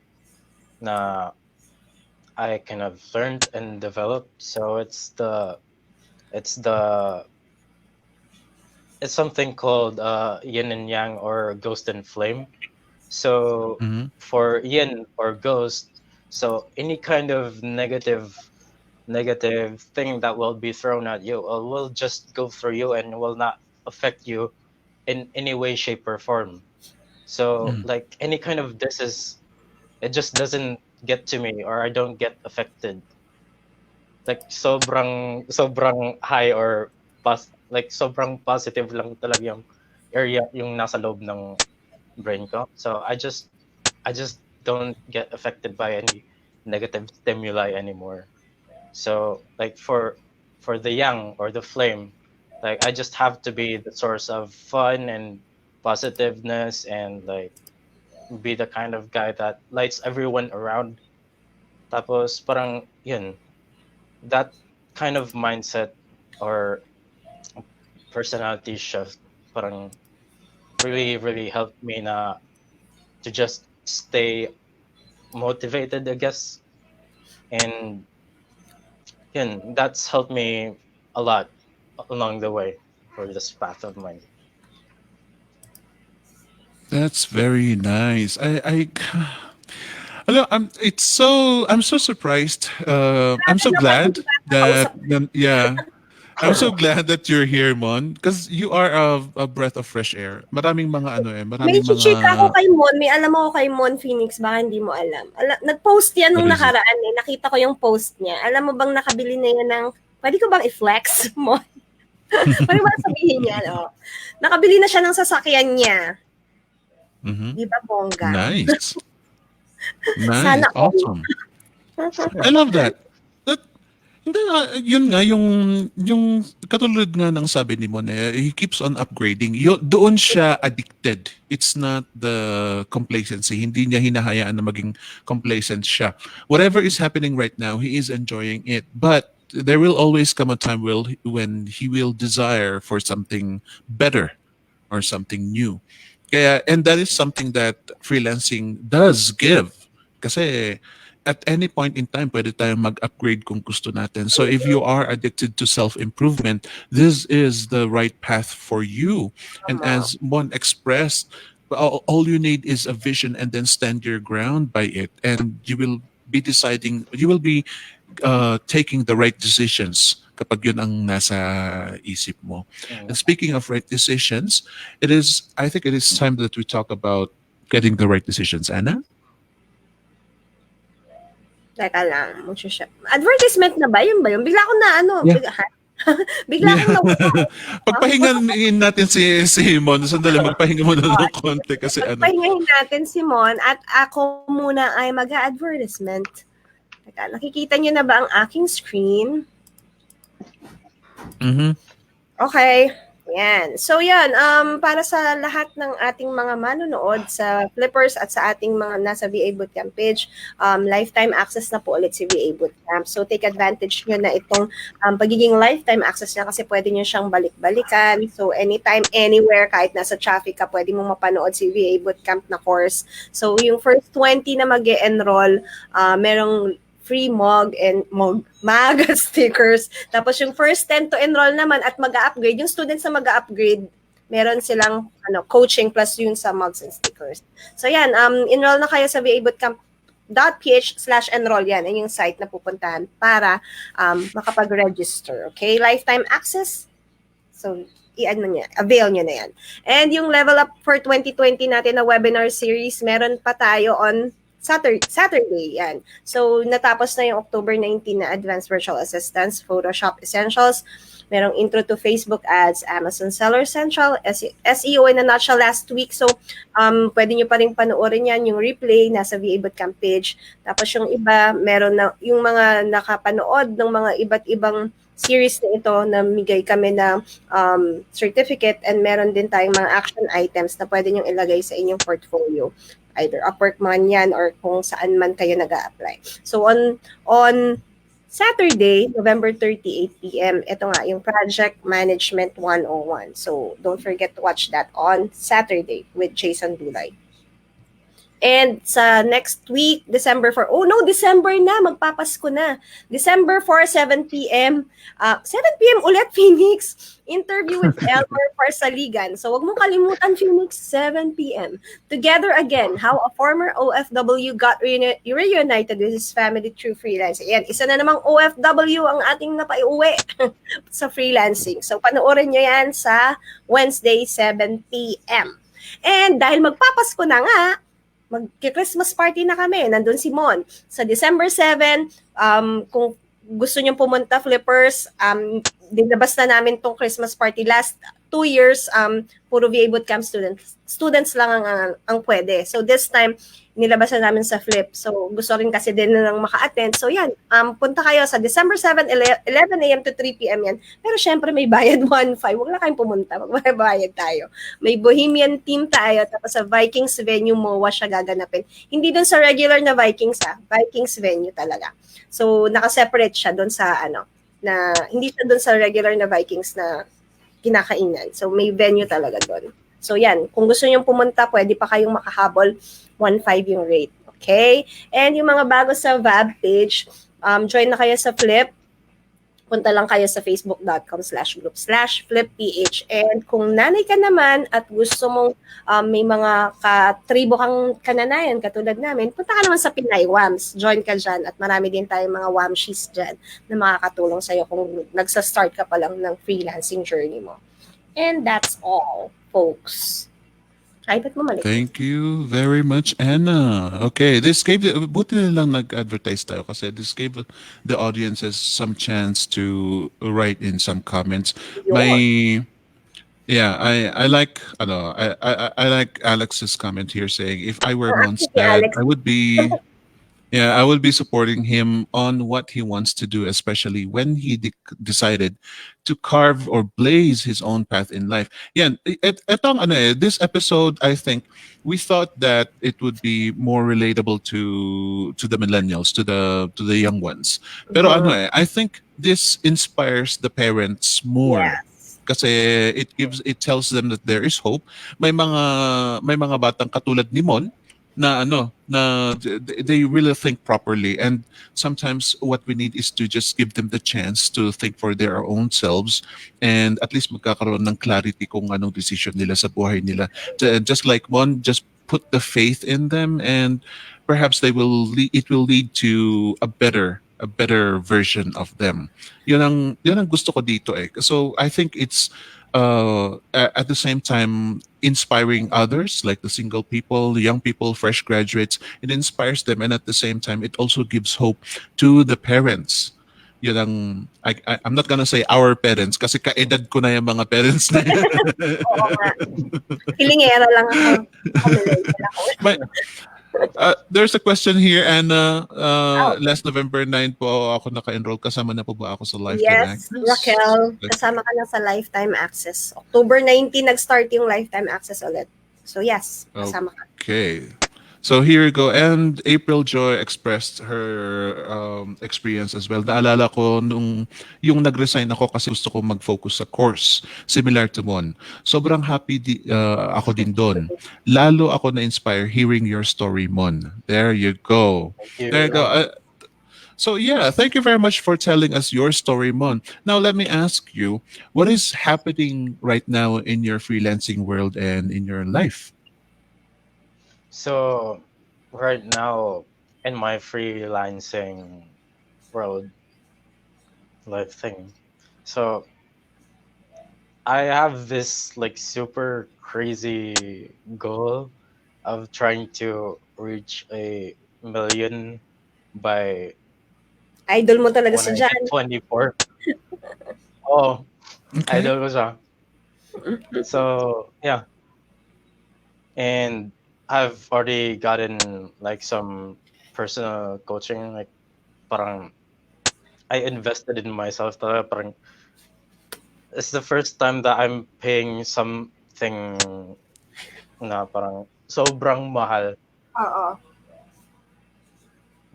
I kind of learned and developed. So it's something called yin and yang or ghost and flame. So Mm-hmm. for yin or ghost, so any kind of negative thing that will be thrown at you will just go through you and will not affect you in any way, shape, or form. So like any kind of this is, it just doesn't get to me or I don't get affected. Like sobrang high or like sobrang positive lang talaga yung area yung nasa loob ng brain ko. So I just don't get affected by any negative stimuli anymore. So like for the yang or the flame, like I just have to be the source of fun and positiveness and like be the kind of guy that lights everyone around. Tapos parang yun, that kind of mindset or personality shift parang really helped me na to just stay motivated, I guess. And yun, that's helped me a lot along the way for this path of mine. That's very nice. Hello, I'm so surprised. I'm so glad yeah. I'm so glad that you're here, Mon, because you are a breath of fresh air. May maraming chichika ako mga kay Mon. May alam ako kay Mon Phoenix, baka hindi mo alam. Nag-post yan what nung is it? nakaraan eh. Nakita ko yung post niya. Alam mo bang nakabili na yan ng, pwede ko bang i-flex, Mon? Pwede ba sabihin niya, no? Nakabili na siya ng sasakyan niya. Mhm. Di ba, bongga? Nice. Nice. Sana all. Awesome. I love that. Hindi nga, yun nga, yung katulad nga ng sabi ni Mon, he keeps on upgrading. Doon siya addicted. It's not the complacency. Hindi niya hinahayaan na maging complacent siya. Whatever is happening right now, he is enjoying it. But there will always come a time when he will desire for something better or something new. And that is something that freelancing does give. Kasi at any point in time, pwede tayong mag-upgrade kung gusto natin. So if you are addicted to self-improvement, this is the right path for you. And Tama. as Mon expressed, all you need is a vision and then stand your ground by it. And you will be taking the right decisions kapag yun ang nasa isip mo. And speaking of right decisions, I think it is time that we talk about getting the right decisions. Anna? Teka lang, advertisement na ba? Yun ba yun? Bigla ko na Yeah. bigla akong nawala. Pagpahinganin natin si Mon. Sandali, magpahinga muna ng konti kasi Pagpahingahin natin si Mon at ako muna ay mag-advertisement. Teka, nakikita niyo na ba ang aking screen? Mm-hmm. Okay. Yan. So yan, para sa lahat ng ating mga manonood sa Flippers at sa ating mga nasa VA Bootcamp page, lifetime access na po ulit si VA Bootcamp. So take advantage nyo na itong pagiging lifetime access niya kasi pwede nyo siyang balik-balikan. So anytime, anywhere, kahit nasa traffic ka, pwede mo mapanood si VA Bootcamp na course. So yung first 20 na mag-e-enroll, merong free mug at stickers. Tapos yung first 10 to enroll naman at mag-upgrade, yung students na mag-upgrade, meron silang coaching plus yun sa mugs and stickers. So yan, enroll na kayo sa vabootcamp.ph/enroll yan. Yan yung site na pupuntahan para makapag-register. Okay? Lifetime access. So, avail nyo na yan. And yung level up for 2020 natin na webinar series, meron pa tayo on Saturday, yan. So, natapos na yung October 19 na Advanced Virtual Assistance, Photoshop Essentials, merong Intro to Facebook Ads, Amazon Seller Central, SEO in a nutshell last week. So, pwede nyo pa rin panoorin yan, yung replay, nasa VA Bootcamp page. Tapos yung iba, meron na, yung mga nakapanood ng mga iba't ibang series na ito, namigay kami ng certificate and meron din tayong mga action items na pwede nyo ilagay sa inyong portfolio. Either Upwork man yan or kung saan man kayo nag-a-apply. So on Saturday, November 30, 8 p.m., ito nga yung Project Management 101. So don't forget to watch that on Saturday with Jason Dulay. And sa next week, December 4, December na, magpapasko na. December 4, 7 p.m. 7 p.m. ulit, Phoenix. Interview with Elmer Parsaligan. So wag mo kalimutan, Phoenix, 7 p.m. Together again, how a former OFW got reunited with his family through freelancing. Ayan, isa na namang OFW ang ating napaiuwi sa freelancing. So panoorin nyo yan sa Wednesday, 7 p.m. And dahil magpapasko na nga, mag-Christmas party na kami. Nandun si Mon. Sa December 7, kung gusto nyo pumunta, Flippers, dinabas na namin tong Christmas party. Last 2 years, puro VA Bootcamp students lang ang pwede. So this time, nilabas na namin sa Flip. So gusto rin kasi din nang maka-attend. So yan, punta kayo sa December 7, 11 a.m. to 3 p.m. yan. Pero syempre may bayad 1.5. Huwag na kayong pumunta. Magbabayad tayo. May Bohemian team tayo. Tapos sa Vikings venue, MOA siya gaganapin. Hindi dun sa regular na Vikings Vikings venue talaga. So naka-separate siya dun sa na hindi siya dun sa regular na Vikings na kinakainan. So may venue talaga dun. So yan, kung gusto niyo pumunta, pwede pa kayong makahabol 1.5 yung rate. Okay? And yung mga bago sa VAB page, join na kayo sa Flip. Punta lang kayo sa facebook.com/group/flipph. And kung nanay ka naman at gusto mong may mga katribo kang kananayan katulad namin, punta ka naman sa Pinay WAMs. Join ka dyan at marami din tayong mga WAMshies dyan na makakatulong sa'yo kung nagsa-start ka pa lang ng freelancing journey mo. And that's all, folks. Ay, ba't mo mali? Thank you very much, Anna. Okay, this gave buti na lang nag-advertise tayo kasi this gave the audiences some chance to write in some comments. I like I like Alex's comment here saying if I were Mon's dad, I would be I will be supporting him on what he wants to do, especially when he decided to carve or blaze his own path in life. Yan, this episode, I think, we thought that it would be more relatable to the millennials, to the young ones. Pero I think this inspires the parents more. Yes. Kasi it tells them that there is hope. May mga batang katulad ni Mon na they really think properly, and sometimes what we need is to just give them the chance to think for their own selves and at least magkakaroon ng clarity kung anong decision nila sa buhay nila. Just like Mon, just put the faith in them and perhaps it will lead to a better version of them. Yun ang gusto ko dito eh. So I think it's at the same time inspiring others like the single people, the young people, fresh graduates. It inspires them, and at the same time it also gives hope to the parents. Yun ang I'm not gonna say our parents kasi kaedad ko na yung mga parents na yan. Oo nga. Hilingera lang ako. There's a question here, Anna. Oh, Last November 9 po ako naka-enroll. Kasama na po ba ako sa Lifetime yes, Access? Raquel, kasama ka na sa Lifetime Access. October 19 nag-start yung Lifetime Access ulit. So yes, kasama ka. Okay. So here you go. And April Joy expressed her experience as well. Naalala ko nung yung nag-resign ako kasi gusto ko mag-focus sa course. Similar to Mon. Sobrang happy ako din doon. Lalo ako na-inspire hearing your story, Mon. There you go. Thank you. There you go. So yeah, thank you very much for telling us your story, Mon. Now let me ask you, what is happening right now in your freelancing world and in your life? So right now in my freelancing world life thing, so I have this like super crazy goal of trying to reach 1 million by Idol mo talaga when si I Jan. hit 24. Oh, Okay. idol ko siya. So yeah, and I've already gotten like some personal coaching, like parang I invested in myself talaga, parang it's the first time that I'm paying something na parang sobrang mahal Oo.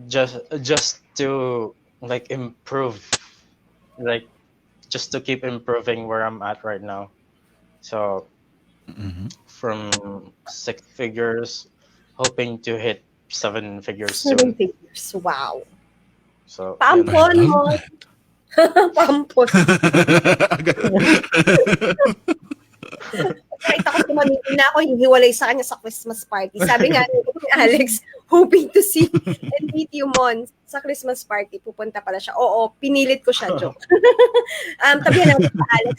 just to like improve, like just to keep improving where I'm at right now. So Mhm. from 6 figures, hoping to hit 7 figures 7 soon. figures. Wow. So I yun. Pampon mo. love Pampon. that. Nakita ko tumamingin na ako, hihiwalay sa kanya sa Christmas party. Sabi nga ni Alex, hoping to see and meet you, Mon, sa Christmas party. Pupunta pala siya. Oo, pinilit ko siya, joke. Tabihan natin sa Alex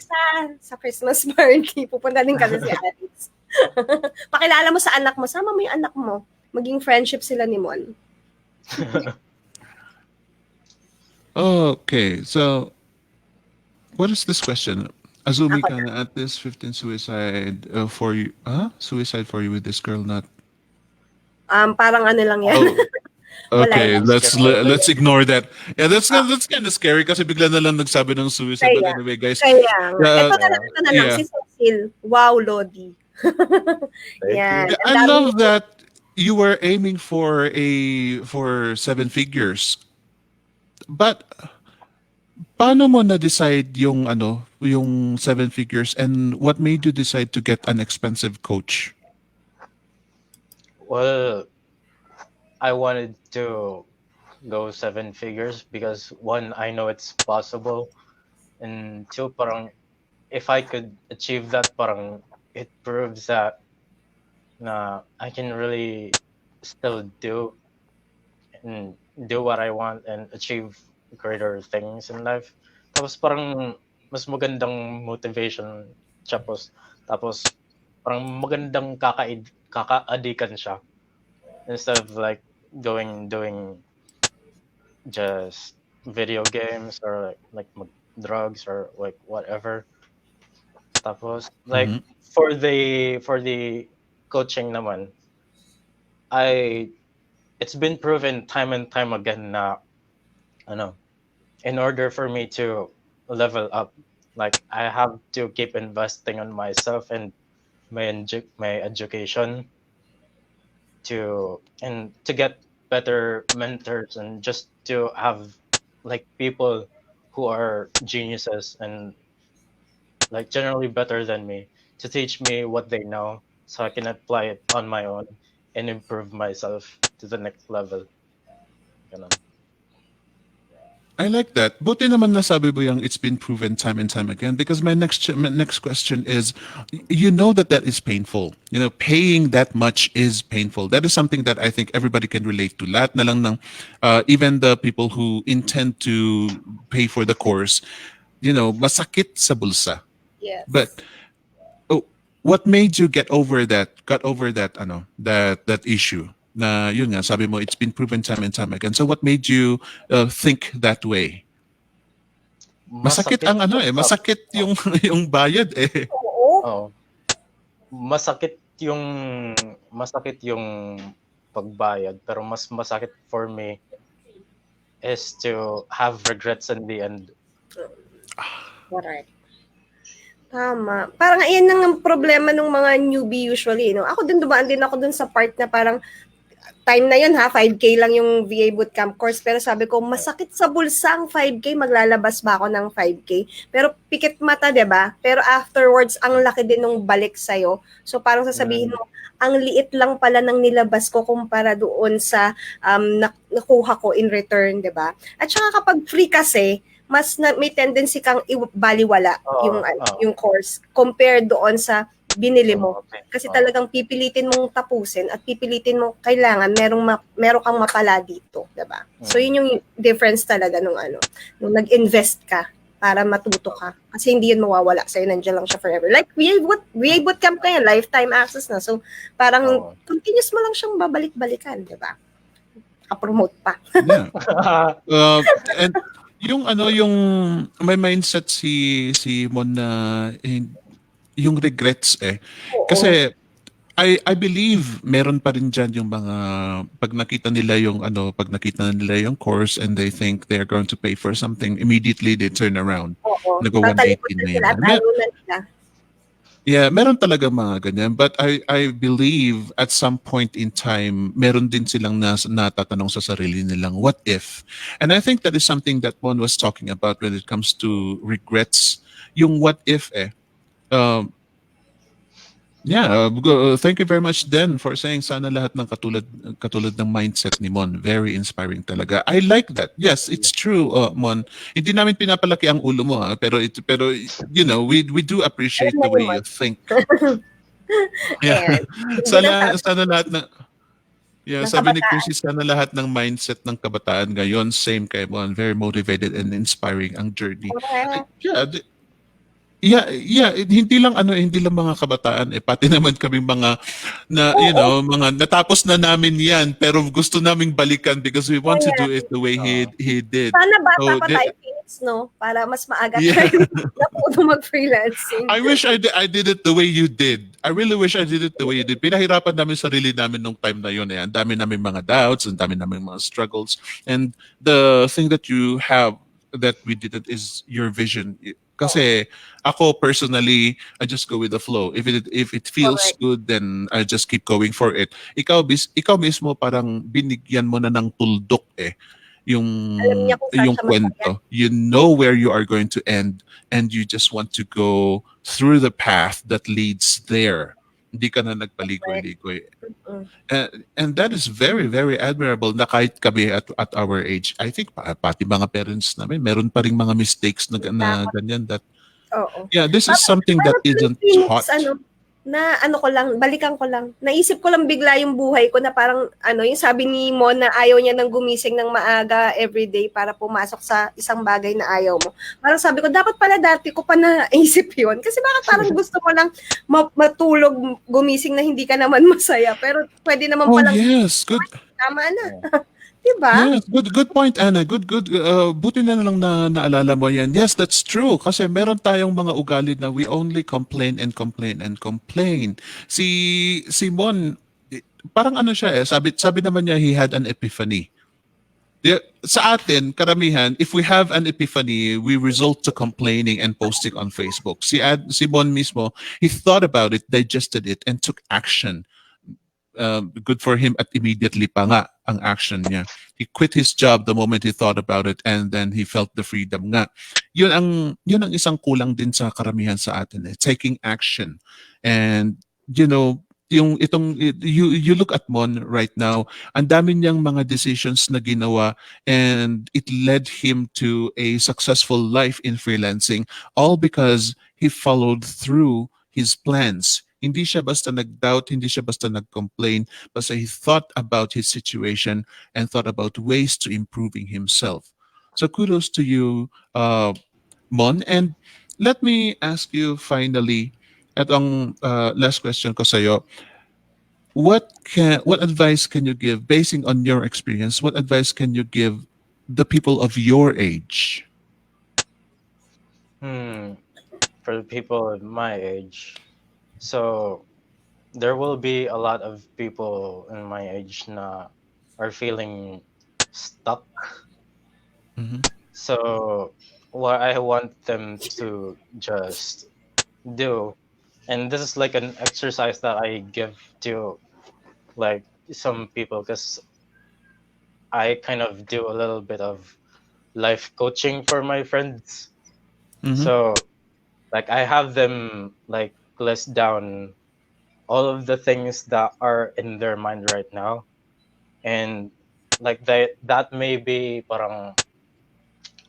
sa Christmas party. Pupunta din kasi si Alex. Pakilala mo sa anak mo. Sama mo yung anak mo. Maging friendship sila ni Mon. Okay, so what is this question? Azumi Ako ka na at this 15 suicide for you. Suicide for you with this girl not. Parang ano lang yan. Oh, Wala okay, yan. let's ignore that. Yeah, that's kind of scary kasi bigla na lang nagsabi ng suicide. But Kaya, anyway, guys. kaya nga. Yeah, Ito na lang, yeah. si Cecil. Wow, Lodi. Yan. Yeah, Ang I dami love that you were aiming for 7 figures. But paano mo na-decide yung 7 figures, and what made you decide to get an expensive coach? Well, I wanted to go 7 figures because one, I know it's possible, and two, parang if I could achieve that, parang it proves that na I can really still do and do what I want and achieve greater things in life. Tapos parang mas magandang motivation siya tapos parang magandang kaka-adikan siya instead of like doing just video games or like drugs or like whatever. Tapos like Mhm. for the coaching naman, it's been proven time and time again na ano, in order for me to level up, like I have to keep investing on myself and my education to get better mentors and just to have like people who are geniuses and like generally better than me to teach me what they know so I can apply it on my own and improve myself to the next level. Ganun. I like that. Buti naman nasabi mo yung it's been proven time and time again, because my next question is, you know that is painful. You know, paying that much is painful. That is something that I think everybody can relate to. Lahat na lang ng, even the people who intend to pay for the course, masakit sa bulsa. Yes. But what made you got over that issue? Na yun nga, sabi mo, it's been proven time and time again. So what made you think that way? Masakit ang masakit yung yung bayad eh. Oo. Oh, masakit yung pagbayad. Pero mas masakit for me is to have regrets in the end. Correct. Tama. Parang ayan ang problema ng mga newbie usually, no? Ako din, dumaan din ako dun sa part na parang time na yun ha, 5K lang yung VA bootcamp course. Pero sabi ko, masakit sa bulsa ang 5K, maglalabas ba ako ng 5K? Pero pikit mata, 'di ba? Pero afterwards, ang laki din nung balik sa'yo. So parang sasabihin mo, ang liit lang pala ng nilabas ko kumpara doon sa nakuha ko in return, 'di ba? At saka kapag free kasi, may tendency kang ibaliwala Oo, yung course compared doon sa binili mo. okay. Kasi talagang pipilitin mong tapusin at pipilitin mo kailangan meron kang mapala dito, 'di ba? So yun yung difference talaga nung nung nag-invest ka para matuto ka. Kasi hindi yun mawawala sa'yo, nandiyan lang siya forever. Like VA bootcamp na yan, lifetime access na. So parang continuous mo lang siyang babalik-balikan, 'di ba? Ka-promote pa. Yeah. And yung may mindset si Mon na yung regrets kasi I believe meron pa rin diyan yung mga pag nakita nila yung course and they think they're going to pay for something, immediately they turn around. Oo. Nag-180 Tatalikod na na yan. sila at ayaw na nila. Yeah, meron talaga mga ganyan. But I believe at some point in time, meron din silang natatanong sa sarili nilang, what if? And I think that is something that Mon was talking about when it comes to regrets. Yung what if thank you very much then for saying sana lahat ng katulad ng mindset ni Mon. Very inspiring talaga. I like that. Yes, it's true, Mon. Hindi namin pinapalaki ang ulo mo pero you know, we do appreciate the way you think. Yeah. Sana lahat ng sabi ni Chrissy, sana lahat ng mindset ng kabataan ngayon same kay Mon. Very motivated and inspiring ang journey. Hindi lang mga kabataan pati naman kaming mga mga natapos na namin 'yan pero gusto naming balikan because we want to do it the way he did. Sana bata pa tayo, Phoenix, no? Para mas maaga tayo na mag-freelancing. I wish I did it the way you did. I really wish I did it the way you did. Pinahirapan namin sarili namin nung time na yun. Ang dami namin mga doubts, ang dami namin mga struggles. And the thing that you have that we did it is your vision. Kasi ako personally, I just go with the flow. If it feels good, then I just keep going for it. Ikaw mismo parang binigyan mo na ng tuldok yung kwento. You know where you are going to end and you just want to go through the path that leads there. Hindi ka na nagpaligoy-ligoy. And that is very, very admirable na kahit kami at our age. I think pati mga parents namin, meron pa rin mga mistakes na ganyan that this is something that isn't taught. Balikan ko lang. Naisip ko lang bigla yung buhay ko na parang yung sabi ni Mon na ayaw niya nang gumising ng maaga everyday para pumasok sa isang bagay na ayaw mo. Parang sabi ko, dapat pala dati ko pa naisip yun. Kasi bakit parang gusto mo lang matulog, gumising na hindi ka naman masaya. Pero pwede naman palang... yes, good. Tama na. Diba? Yes, good point, Anna. Good. Buti na lang na naalala mo yan. Yes, that's true. Kasi meron tayong mga ugali na we only complain and complain and complain. Si Mon, parang siya sabi naman niya he had an epiphany. Sa atin, karamihan, if we have an epiphany, we result to complaining and posting on Facebook. Si Mon mismo, he thought about it, digested it, and took action. Good for him at immediately pa nga ang action niya. He quit his job the moment he thought about it and then he felt the freedom nga. Yun ang isang kulang din sa karamihan sa atin taking action. And you look at Mon right now, ang dami niyang mga decisions na ginawa and it led him to a successful life in freelancing all because he followed through his plans. Hindi siya basta nag-doubt, hindi siya basta nag-complain, basta he thought about his situation and thought about ways to improving himself. So kudos to you, Mon. And let me ask you finally, ang last question ko sa'yo, what advice can you give, basing on your experience, what advice can you give the people of your age? For the people of my age, so there will be a lot of people in my age na are feeling stuck. Mhm. So what I want them to just do, and this is like an exercise that I give to like some people because I kind of do a little bit of life coaching for my friends. Mhm. So like I have them like list down all of the things that are in their mind right now, and like that may be parang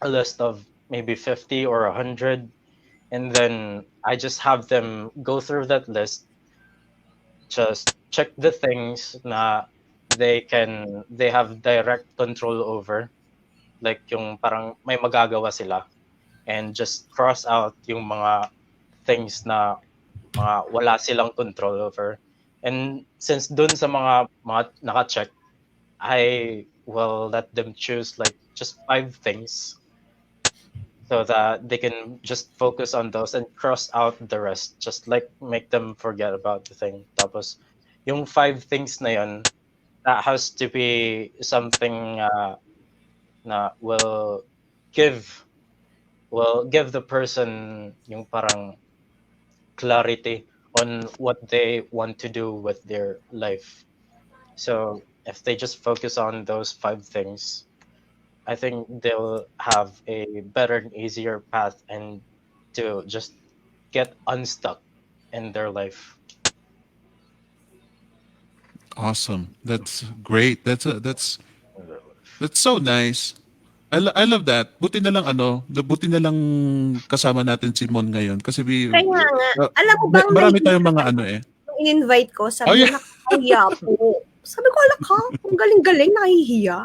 a list of maybe 50 or 100, and then I just have them go through that list, just check the things na they have direct control over, like yung parang may magagawa sila, and just cross out yung mga things na mga wala silang control over. And since dun sa mga naka-check, I will let them choose like just 5 things so that they can just focus on those and cross out the rest. Just like make them forget about the thing. Tapos, yung 5 things na yun, that has to be something na give will give the person yung parang clarity on what they want to do with their life. So if they just focus on those 5 things, I think they'll have a better and easier path and to just get unstuck in their life. Awesome. That's great. In their life. That's so nice. I love that. Buti na lang buti na lang kasama natin si Mon ngayon kasi Kaya nga, uh, alam mo bang marami tayong nahiya mga ako ano eh. nung in-invite ko, Oh sabi yeah. niya nakakahiya po. Sabi ko, alak ka, ang galing-galing, nahihiya.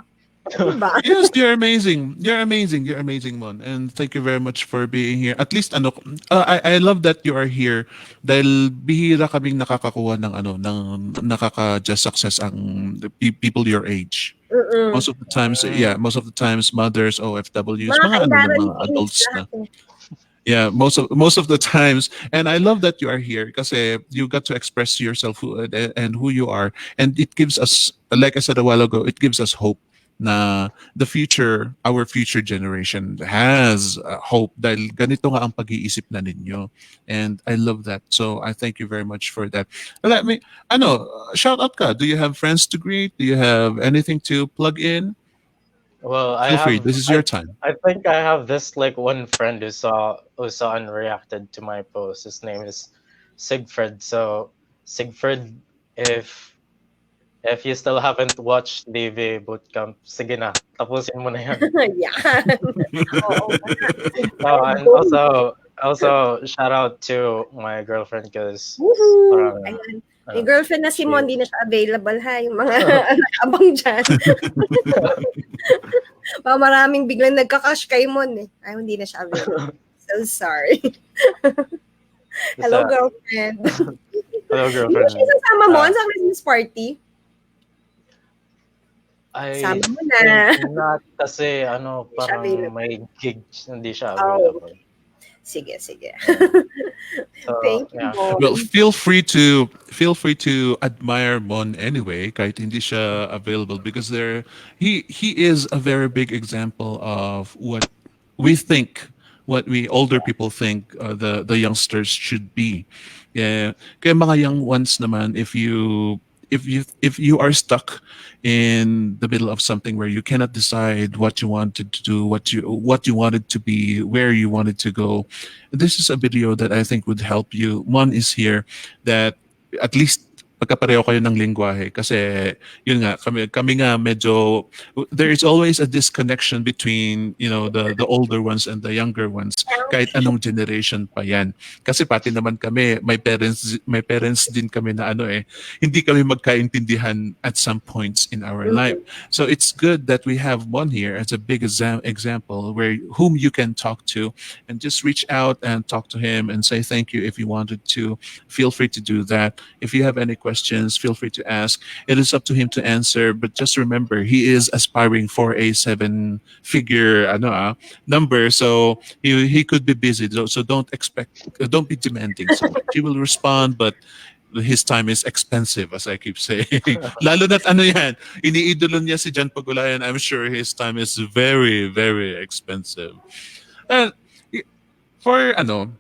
Diba? Yes, you're amazing. You're amazing. You're amazing, Mon. And thank you very much for being here. At least I love that you are here dahil bihira kaming nakakakuha ng nakaka-just success ang people your age. Mm. Most of the times, Mm. yeah, most of the times mothers, OFWs, Mga mga ano na, kailaran ni mga Phoenix adults lahat na. eh. Yeah, most of the times, and I love that you are here because you got to express yourself and who you are, and it gives us, like I said a while ago, it gives us hope. Na our future generation has hope dahil ganito nga ang pag-iisip na ninyo, and I love that. So I thank you very much for that. Let me, shout out ka. Do you have friends to greet? Do you have anything to plug in? Well, Feel free. This is your time. I think I have this like one friend who saw and reacted to my post. His name is Sigfred. So Sigfred, if you still haven't watched DV Bootcamp, sige na, tapusin mo na yan. Yan. Oo. Oh, and Go. also shout out to my girlfriend because Woohoo! parang Ayan. May ano, girlfriend na si she Mon, di na siya available ha. Yung mga nakabang dyan. Baka maraming biglang nagka-crush kay Mon eh. Ay, hindi na siya available. So sorry. Hello, basta, girlfriend. hello Hindi mo siya girlfriend. sasama mo Uh, sa Christmas party? I Sama mo think na. not kasi ano Hindi siya parang available. may gigs hindi siya Oh, available. sige, sige. Yeah. So Thank you, yeah. Well, Mon. feel free to admire Mon anyway, kahit hindi siya available because he is a very big example of we think what we older people think the youngsters should be. Yeah, kaya mga young ones naman, if you are stuck in the middle of something where you cannot decide what you wanted to do, what you wanted to be, where you wanted to go, this is a video that I think would help you. One is here that at least pagkapareho kayo ng lingwahe kasi yun nga kami nga medyo there is always a disconnection between the older ones and the younger ones kahit anong generation pa yan kasi pati naman kami may parents din kami na hindi kami magkaintindihan at some points in our life. Mhm. So it's good that we have one here as a big example where whom you can talk to and just reach out and talk to him and say thank you if you wanted to. Feel free to do that. If you have any questions, feel free to ask. It is up to him to answer, but just remember he is aspiring for a seven-figure number, so he could be busy. So don't be demanding so much. He will respond, but his time is expensive, as I keep saying. Lalo na't ano yan, iniidolo niya si Jan Pagulayan. I'm sure his time is very, very expensive. And for ano,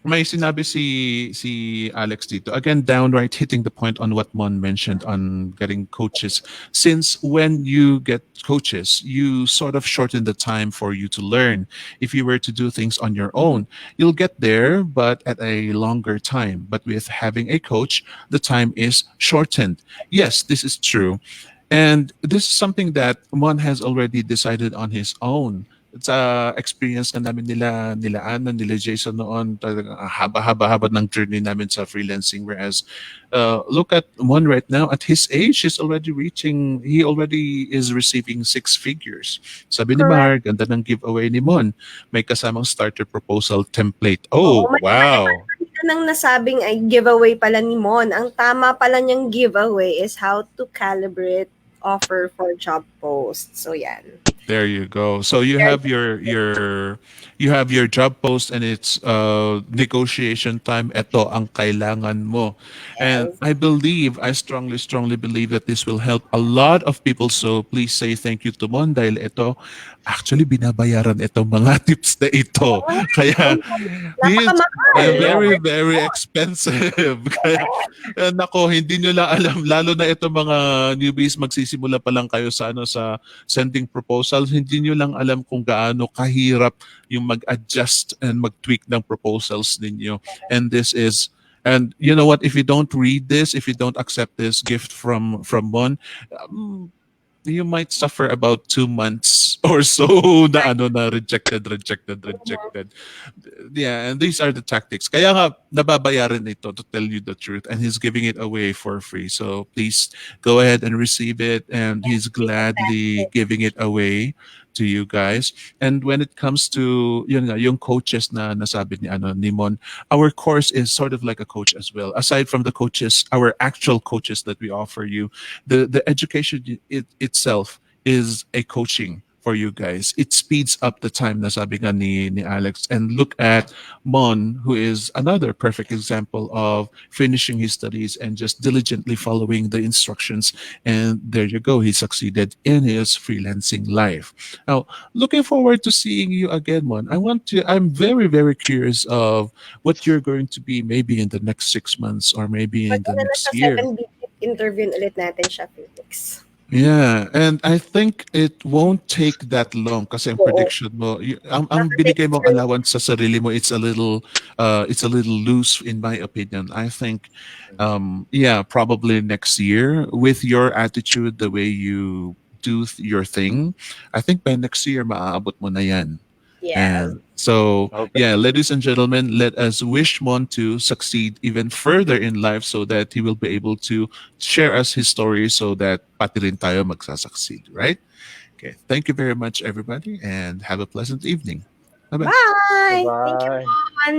may sinabi si Alex dito. Again, downright hitting the point on what Mon mentioned on getting coaches. Since when you get coaches, you sort of shorten the time for you to learn. If you were to do things on your own, you'll get there, but at a longer time. But with having a coach, the time is shortened. Yes, this is true. And this is something that Mon has already decided on his own. Sa experience na namin nila Ana, nila Jason noon, talagang haba-haba ng journey namin sa freelancing. Whereas, look at Mon right now. At his age, he already is receiving six figures. Sabi ni Correct. Mar, ganda ng giveaway ni Mon. May kasamang starter proposal template. Oo, Oh, mali wow. ka nang nasabing ay giveaway pala ni Mon. Ang tama pala niyang giveaway is how to calibrate offer for job posts. So yan. There you go. So Very you have your job post and it's negotiation time. Ito ang kailangan mo. And yes. I strongly believe that this will help a lot of people. So please say thank you to Mon dahil ito, actually binabayaran itong mga tips na ito. Kaya it's Napakamahal. very, very expensive. Kaya, nako, hindi nyo lang alam, lalo na itong mga newbies, magsisimula pa lang kayo sa, sa sending proposals, hindi nyo lang alam kung gaano kahirap yung mag-adjust and mag-tweak ng proposals ninyo. And this is, and you know what, if you don't read this, if you don't accept this gift from Mon, you might suffer about 2 months or so na ano na rejected. Yeah, and these are the tactics. Kaya nga nababayaran ito, to tell you the truth, and he's giving it away for free. So please go ahead and receive it, and he's gladly giving it away to you guys. And when it comes to yun nga, yung coaches na nasabi ni Mon, our course is sort of like a coach as well. Aside from the coaches, our actual coaches that we offer you, the education itself is a coaching for you guys. It speeds up the time, nasabi nga ni Alex. And look at Mon, who is another perfect example of finishing his studies and just diligently following the instructions. And there you go, he succeeded in his freelancing life. Now, looking forward to seeing you again, Mon. I'm very, very curious of what you're going to be maybe in the next 6 months or maybe in the Maganda na sa next year. 7-digit interview ulit natin siya, Felix. Yeah, and I think it won't take that long kasi ang Oo. prediction mo, ang Nakatake binigay mong turn. allowance sa sarili mo, it's a little loose in my opinion. I think yeah, probably next year with your attitude, the way you do your thing, I think by next year maaabot mo na 'yan. Yes. And so, Okay. yeah, ladies and gentlemen, let us wish Mon to succeed even further in life so that he will be able to share us his story so that pati rin tayo magsasucceed, right? Okay. Thank you very much, everybody, and have a pleasant evening. Bye-bye. Bye! Thank you, Bye. Mon.